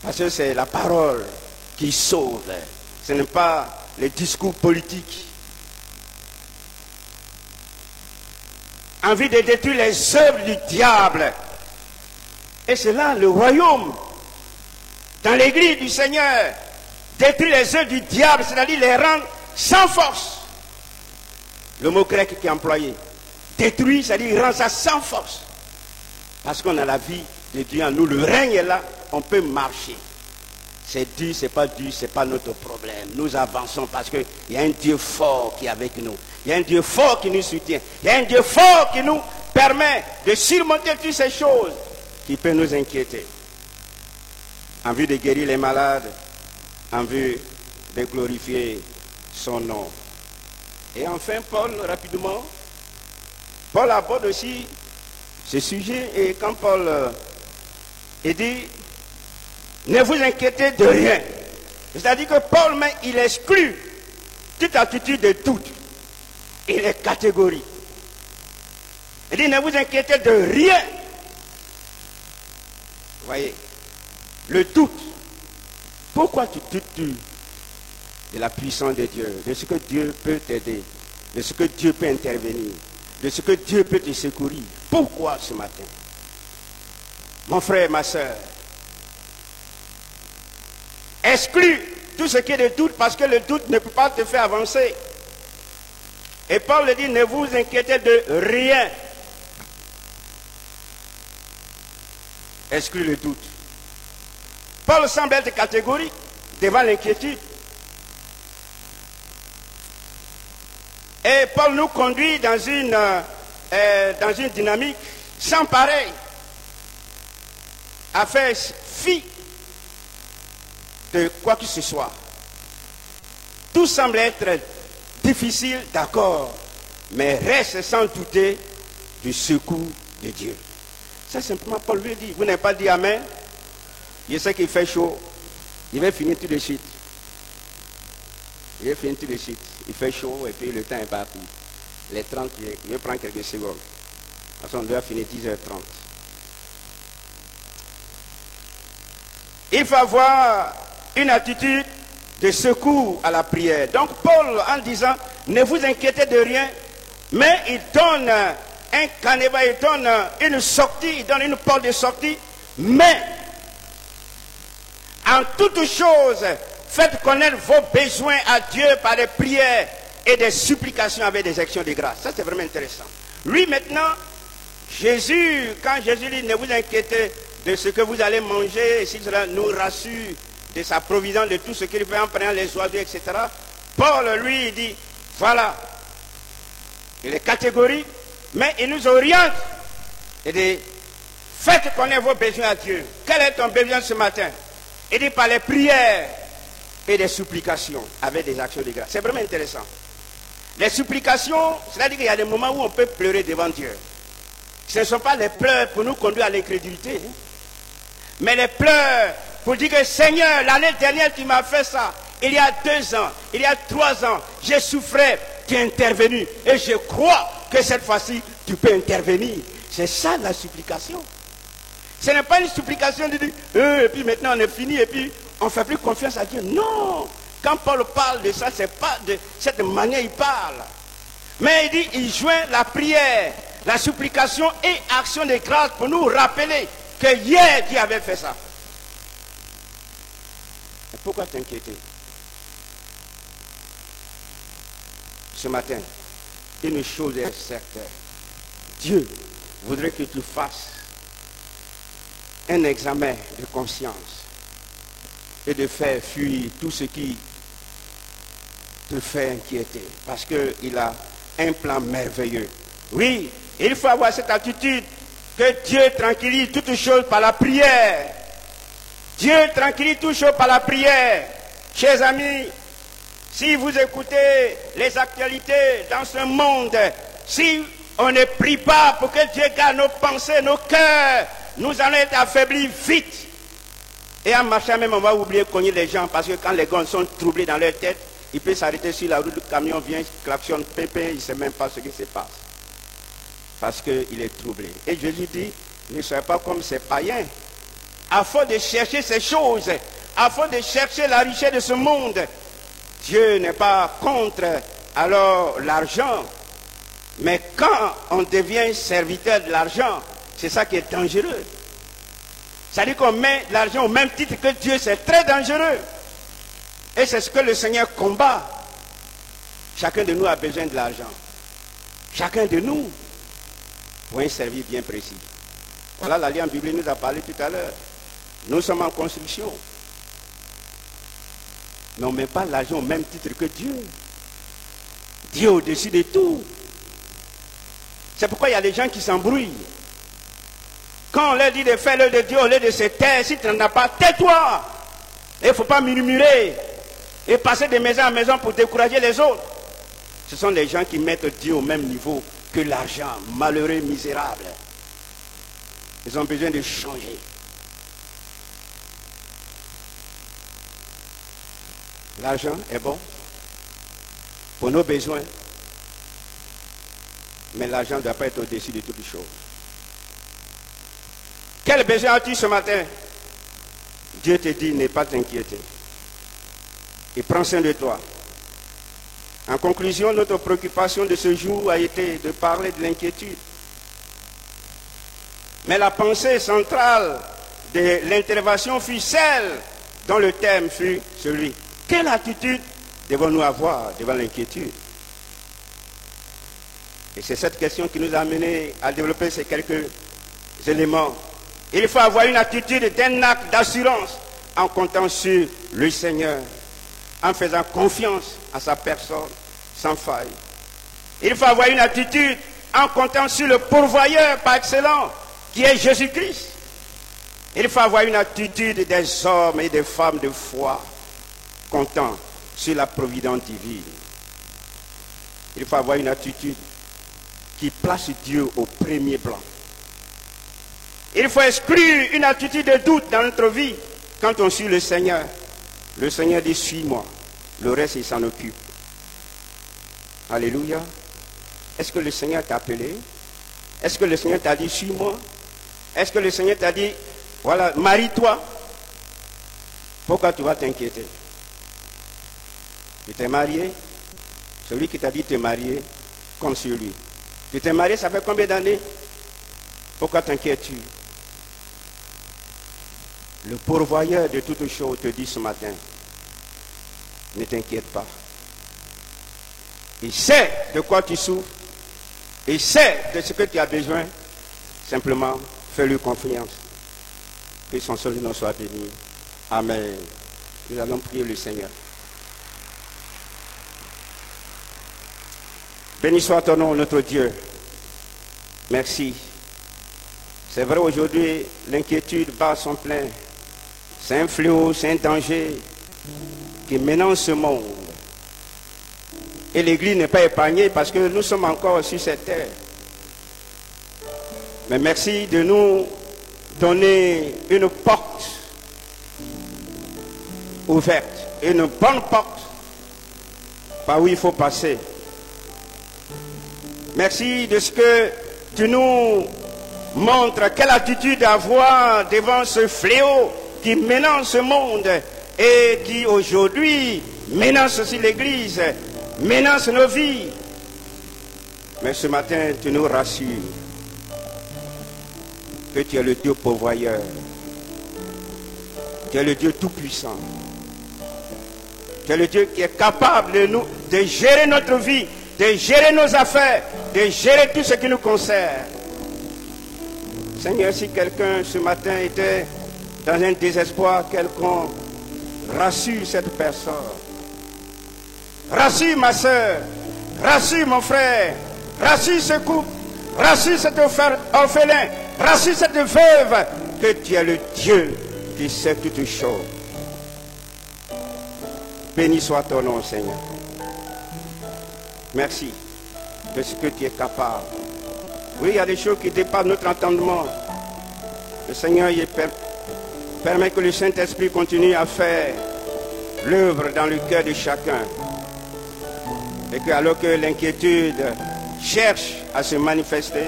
Parce que c'est la parole qui sauve. Ce n'est pas les discours politiques. En vue de détruire les œuvres du diable. Et c'est là le royaume. Dans l'église du Seigneur, détruire les œuvres du diable, c'est-à-dire les rendre sans force. Le mot grec qui est employé. Détruire, c'est-à-dire rendre ça sans force. Parce qu'on a la vie de Dieu en nous. Le règne est là, on peut marcher. C'est dur, c'est pas dur, c'est pas notre problème. Nous avançons parce qu'il y a un Dieu fort qui est avec nous. Il y a un Dieu fort qui nous soutient. Il y a un Dieu fort qui nous permet de surmonter toutes ces choses qui peuvent nous inquiéter. En vue de guérir les malades, en vue de glorifier son nom. Et enfin, Paul, rapidement, Paul aborde aussi ce sujet. Et quand Paul il dit, ne vous inquiétez de rien. C'est-à-dire que Paul, mais il exclut toute attitude de doute. Il est catégorique. Il dit, ne vous inquiétez de rien. Vous voyez, le doute. Pourquoi tu doutes de la puissance de Dieu, de ce que Dieu peut t'aider, de ce que Dieu peut intervenir, de ce que Dieu peut te secourir? Pourquoi ce matin? Mon frère, ma soeur, exclue tout ce qui est de doute, parce que le doute ne peut pas te faire avancer. Et Paul dit, ne vous inquiétez de rien. Exclut le doute. Paul semble être catégorique devant l'inquiétude. Et Paul nous conduit dans une dynamique sans pareil, à faire fi de quoi que ce soit. Tout semble être difficile, d'accord, mais reste sans douter du secours de Dieu. Ça simplement, Paul lui dit, vous n'avez pas dit amen? Je sais qu'il fait chaud, il va finir tout de suite. Il va finir tout de suite. Il fait chaud et puis le temps est parti. Les 30, il va prendre quelques secondes. De toute façon, on doit finir 10h30. Il faut avoir une attitude de secours à la prière. Donc Paul, en disant, ne vous inquiétez de rien, mais il donne un canevas, il donne une sortie, il donne une porte de sortie, mais en toutes choses, faites connaître vos besoins à Dieu par des prières et des supplications avec des actions de grâce. Ça, c'est vraiment intéressant. Lui, maintenant, Jésus, quand Jésus dit, ne vous inquiétez de ce que vous allez manger, et si cela nous rassure de sa provision, de tout ce qu'il fait en prenant les oiseaux, etc. Paul, lui, il dit, voilà, il est catégorique, mais il nous oriente. Il dit, faites connaître vos besoins à Dieu. Quel est ton besoin ce matin? Il dit, par les prières et des supplications avec des actions de grâce. C'est vraiment intéressant. Les supplications, c'est-à-dire qu'il y a des moments où on peut pleurer devant Dieu. Ce ne sont pas les pleurs pour nous conduire à l'incrédulité, hein, mais les pleurs pour dire que Seigneur, l'année dernière tu m'as fait ça, il y a 2 ans, il y a 3 ans, j'ai souffert, tu es intervenu, et je crois que cette fois-ci tu peux intervenir. C'est ça la supplication. Ce n'est pas une supplication de dire, et puis maintenant on est fini, et puis on ne fait plus confiance à Dieu. Non, quand Paul parle de ça, ce n'est pas de cette manière il parle. Mais il dit, il joint la prière, la supplication et action de grâce pour nous rappeler que hier Dieu avait fait ça. Et pourquoi t'inquiéter? Ce matin, une chose est certaine. Dieu voudrait que tu fasses un examen de conscience et de faire fuir tout ce qui te fait inquiéter, parce qu'il a un plan merveilleux. Oui, il faut avoir cette attitude que Dieu tranquillise toutes choses par la prière. Dieu tranquillise toutes choses par la prière. Chers amis, si vous écoutez les actualités dans ce monde, si on ne prie pas pour que Dieu garde nos pensées, nos cœurs, nous allons être affaiblis vite. Et en marchant même, on va oublier de cogner les gens, parce que quand les gars sont troublés dans leur tête, ils peuvent s'arrêter sur la route, le camion vient, klaxonne, pépin, il ne sait même pas ce qui se passe. Parce qu'il est troublé. Et je lui dis, ne soyez pas comme ces païens. Afin de chercher ces choses, afin de chercher la richesse de ce monde, Dieu n'est pas contre alors l'argent. Mais quand on devient serviteur de l'argent, c'est ça qui est dangereux. C'est-à-dire qu'on met l'argent au même titre que Dieu, c'est très dangereux. Et c'est ce que le Seigneur combat. Chacun de nous a besoin de l'argent. Chacun de nous pour un service bien précis. Voilà, l'Alliance biblique nous a parlé tout à l'heure. Nous sommes en construction. Mais on ne met pas l'argent au même titre que Dieu. Dieu au-dessus de tout. C'est pourquoi il y a des gens qui s'embrouillent. Quand on leur dit de faire l'œuvre de Dieu au lieu de se taire, si tu n'en as pas, tais-toi. Il ne faut pas murmurer et passer de maison en maison pour décourager les autres. Ce sont les gens qui mettent Dieu au même niveau que l'argent, malheureux, misérable. Ils ont besoin de changer. L'argent est bon pour nos besoins, mais l'argent ne doit pas être au-dessus de toutes choses. Quel besoin as-tu ce matin? Dieu te dit, n'aie pas t'inquiéter. Et prends soin de toi. En conclusion, notre préoccupation de ce jour a été de parler de l'inquiétude. Mais la pensée centrale de l'intervention fut celle dont le thème fut celui. Quelle attitude devons-nous avoir devant l'inquiétude? Et c'est cette question qui nous a amené à développer ces quelques éléments. Il faut avoir une attitude d'un acte d'assurance en comptant sur le Seigneur, en faisant confiance à sa personne sans faille. Il faut avoir une attitude en comptant sur le pourvoyeur par excellence, qui est Jésus-Christ. Il faut avoir une attitude des hommes et des femmes de foi, comptant sur la providence divine. Il faut avoir une attitude qui place Dieu au premier plan. Il faut exclure une attitude de doute dans notre vie quand on suit le Seigneur. Le Seigneur dit, suis-moi. Le reste, il s'en occupe. Alléluia. Est-ce que le Seigneur t'a appelé? Est-ce que le Seigneur t'a dit, suis-moi? Est-ce que le Seigneur t'a dit, voilà, marie-toi? Pourquoi tu vas t'inquiéter? Tu t'es marié? Celui qui t'a dit te marier, comme sur lui. Tu t'es marié, ça fait combien d'années? Pourquoi t'inquiètes-tu? Le pourvoyeur de toutes choses te dit ce matin, ne t'inquiète pas. Il sait de quoi tu souffres. Il sait de ce que tu as besoin. Simplement, fais-lui confiance. Que son seul nom soit béni. Amen. Nous allons prier le Seigneur. Béni soit ton nom, notre Dieu. Merci. C'est vrai, aujourd'hui, l'inquiétude bat son plein. C'est un fléau, c'est un danger qui menace ce monde. Et l'Église n'est pas épargnée parce que nous sommes encore sur cette terre. Mais merci de nous donner une porte ouverte, une bonne porte par où il faut passer. Merci de ce que tu nous montres quelle attitude avoir devant ce fléau qui menace ce monde et qui aujourd'hui menace aussi l'Église, menace nos vies. Mais ce matin, tu nous rassures que tu es le Dieu pourvoyeur, tu es le Dieu tout-puissant, tu es le Dieu qui est capable de gérer notre vie, de gérer nos affaires, de gérer tout ce qui nous concerne. Seigneur, si quelqu'un ce matin était dans un désespoir quelconque, rassure cette personne. Rassure ma soeur, rassure mon frère, rassure ce couple, rassure cet orphelin, rassure cette veuve, que tu es le Dieu qui sait toutes choses. Béni soit ton nom, Seigneur. Merci de ce que tu es capable. Oui, il y a des choses qui dépassent notre entendement. Le Seigneur il permet que le Saint-Esprit continue à faire l'œuvre dans le cœur de chacun. Et que alors que l'inquiétude cherche à se manifester,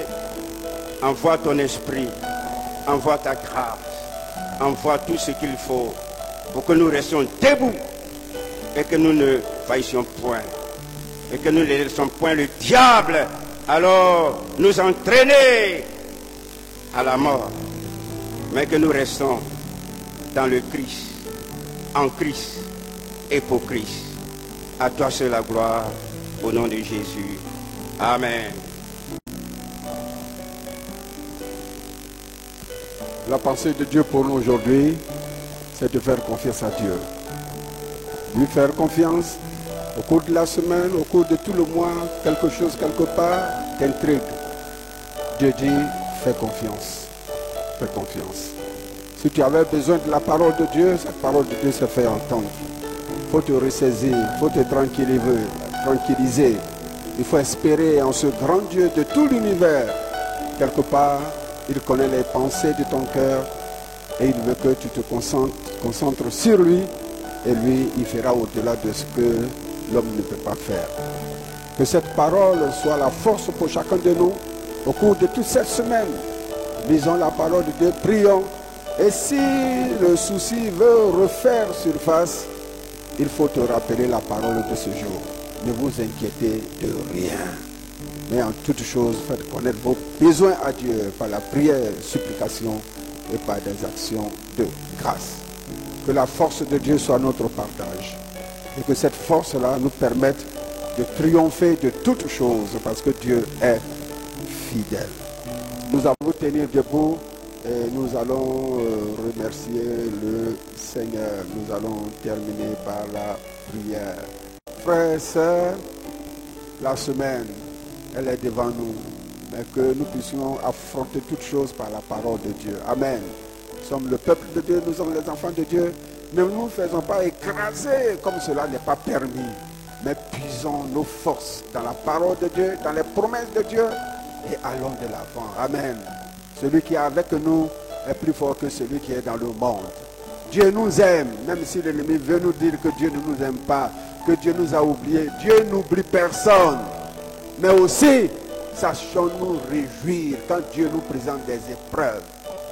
envoie ton esprit, envoie ta grâce, envoie tout ce qu'il faut pour que nous restions debout et que nous ne faillissions point. Et que nous ne laissons point le diable alors nous entraîner à la mort, mais que nous restons dans le Christ, en Christ et pour Christ. À toi seul la gloire, au nom de Jésus. Amen. La pensée de Dieu pour nous aujourd'hui, c'est de faire confiance à Dieu. Lui faire confiance. Au cours de la semaine, au cours de tout le mois, quelque chose quelque part t'intrigue. Dieu dit, fais confiance. Fais confiance. Si tu avais besoin de la parole de Dieu, cette parole de Dieu se fait entendre. Il faut te ressaisir, il faut te tranquilliser. Il faut espérer en ce grand Dieu de tout l'univers. Quelque part, il connaît les pensées de ton cœur et il veut que tu te concentres sur lui et lui, il fera au-delà de ce que l'homme ne peut pas faire. Que cette parole soit la force pour chacun de nous au cours de toute cette semaine. Lisons la parole de Dieu, prions. Et si le souci veut refaire surface, il faut te rappeler la parole de ce jour. Ne vous inquiétez de rien. Mais en toute chose, faites connaître vos besoins à Dieu par la prière, supplication et par des actions de grâce. Que la force de Dieu soit notre partage. Et que cette force-là nous permette de triompher de toutes choses parce que Dieu est fidèle. Nous allons tenir debout et nous allons remercier le Seigneur. Nous allons terminer par la prière. Frères et sœurs, la semaine, elle est devant nous, mais que nous puissions affronter toutes choses par la parole de Dieu. Amen. Nous sommes le peuple de Dieu, nous sommes les enfants de Dieu. Ne nous faisons pas écraser comme cela n'est pas permis, mais puisons nos forces dans la parole de Dieu, dans les promesses de Dieu et allons de l'avant. Amen. Celui qui est avec nous est plus fort que celui qui est dans le monde. Dieu nous aime, même si l'ennemi veut nous dire que Dieu ne nous aime pas, que Dieu nous a oubliés. Dieu n'oublie personne. Mais aussi, sachons-nous réjouir quand Dieu nous présente des épreuves.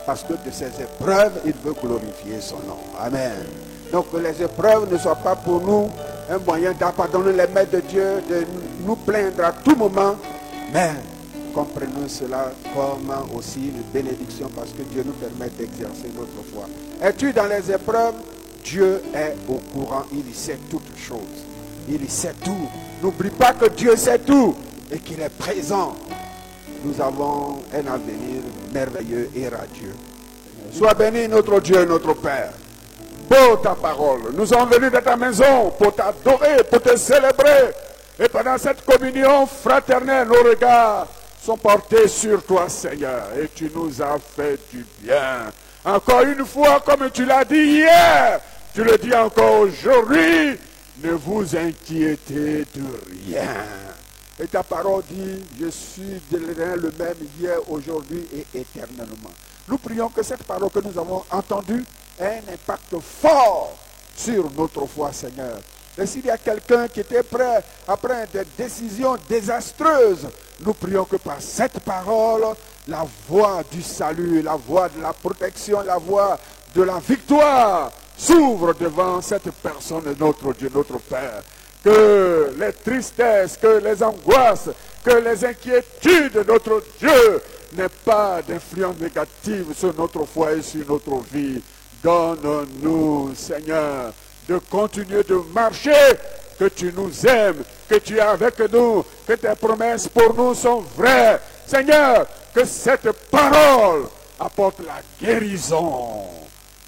Parce que de ces épreuves, il veut glorifier son nom. Amen. Donc que les épreuves ne soient pas pour nous un moyen d'abandonner les mains de Dieu, de nous plaindre à tout moment. Mais comprenons cela comme aussi une bénédiction parce que Dieu nous permet d'exercer notre foi. Es-tu dans les épreuves? Dieu est au courant, il sait toutes choses. Il sait tout. N'oublie pas que Dieu sait tout et qu'il est présent. Nous avons un avenir merveilleux et radieux. Sois béni notre Dieu, notre Père. Pour ta parole. Nous sommes venus de ta maison pour t'adorer, pour te célébrer. Et pendant cette communion fraternelle, nos regards sont portés sur toi, Seigneur. Et tu nous as fait du bien. Encore une fois, comme tu l'as dit hier, tu le dis encore aujourd'hui, ne vous inquiétez de rien. Et ta parole dit, je suis le même hier, aujourd'hui et éternellement. Nous prions que cette parole que nous avons entendue ait un impact fort sur notre foi, Seigneur. Et s'il y a quelqu'un qui était prêt à prendre des décisions désastreuses, nous prions que par cette parole, la voie du salut, la voie de la protection, la voie de la victoire s'ouvre devant cette personne, notre Dieu, notre Père. Que les tristesses, que les angoisses, que les inquiétudes de notre Dieu n'aient pas d'influence négative sur notre foi et sur notre vie. Donne-nous, Seigneur, de continuer de marcher, que tu nous aimes, que tu es avec nous, que tes promesses pour nous sont vraies. Seigneur, que cette parole apporte la guérison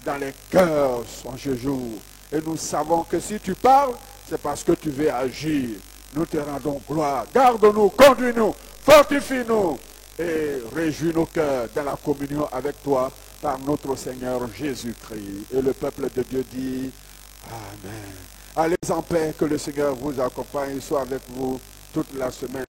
dans les cœurs en ce jour. Et nous savons que si tu parles, c'est parce que tu veux agir. Nous te rendons gloire. Garde-nous, conduis-nous, fortifie-nous et réjouis nos cœurs dans la communion avec toi par notre Seigneur Jésus-Christ. Et le peuple de Dieu dit Amen. Allez en paix, que le Seigneur vous accompagne, soit avec vous toute la semaine.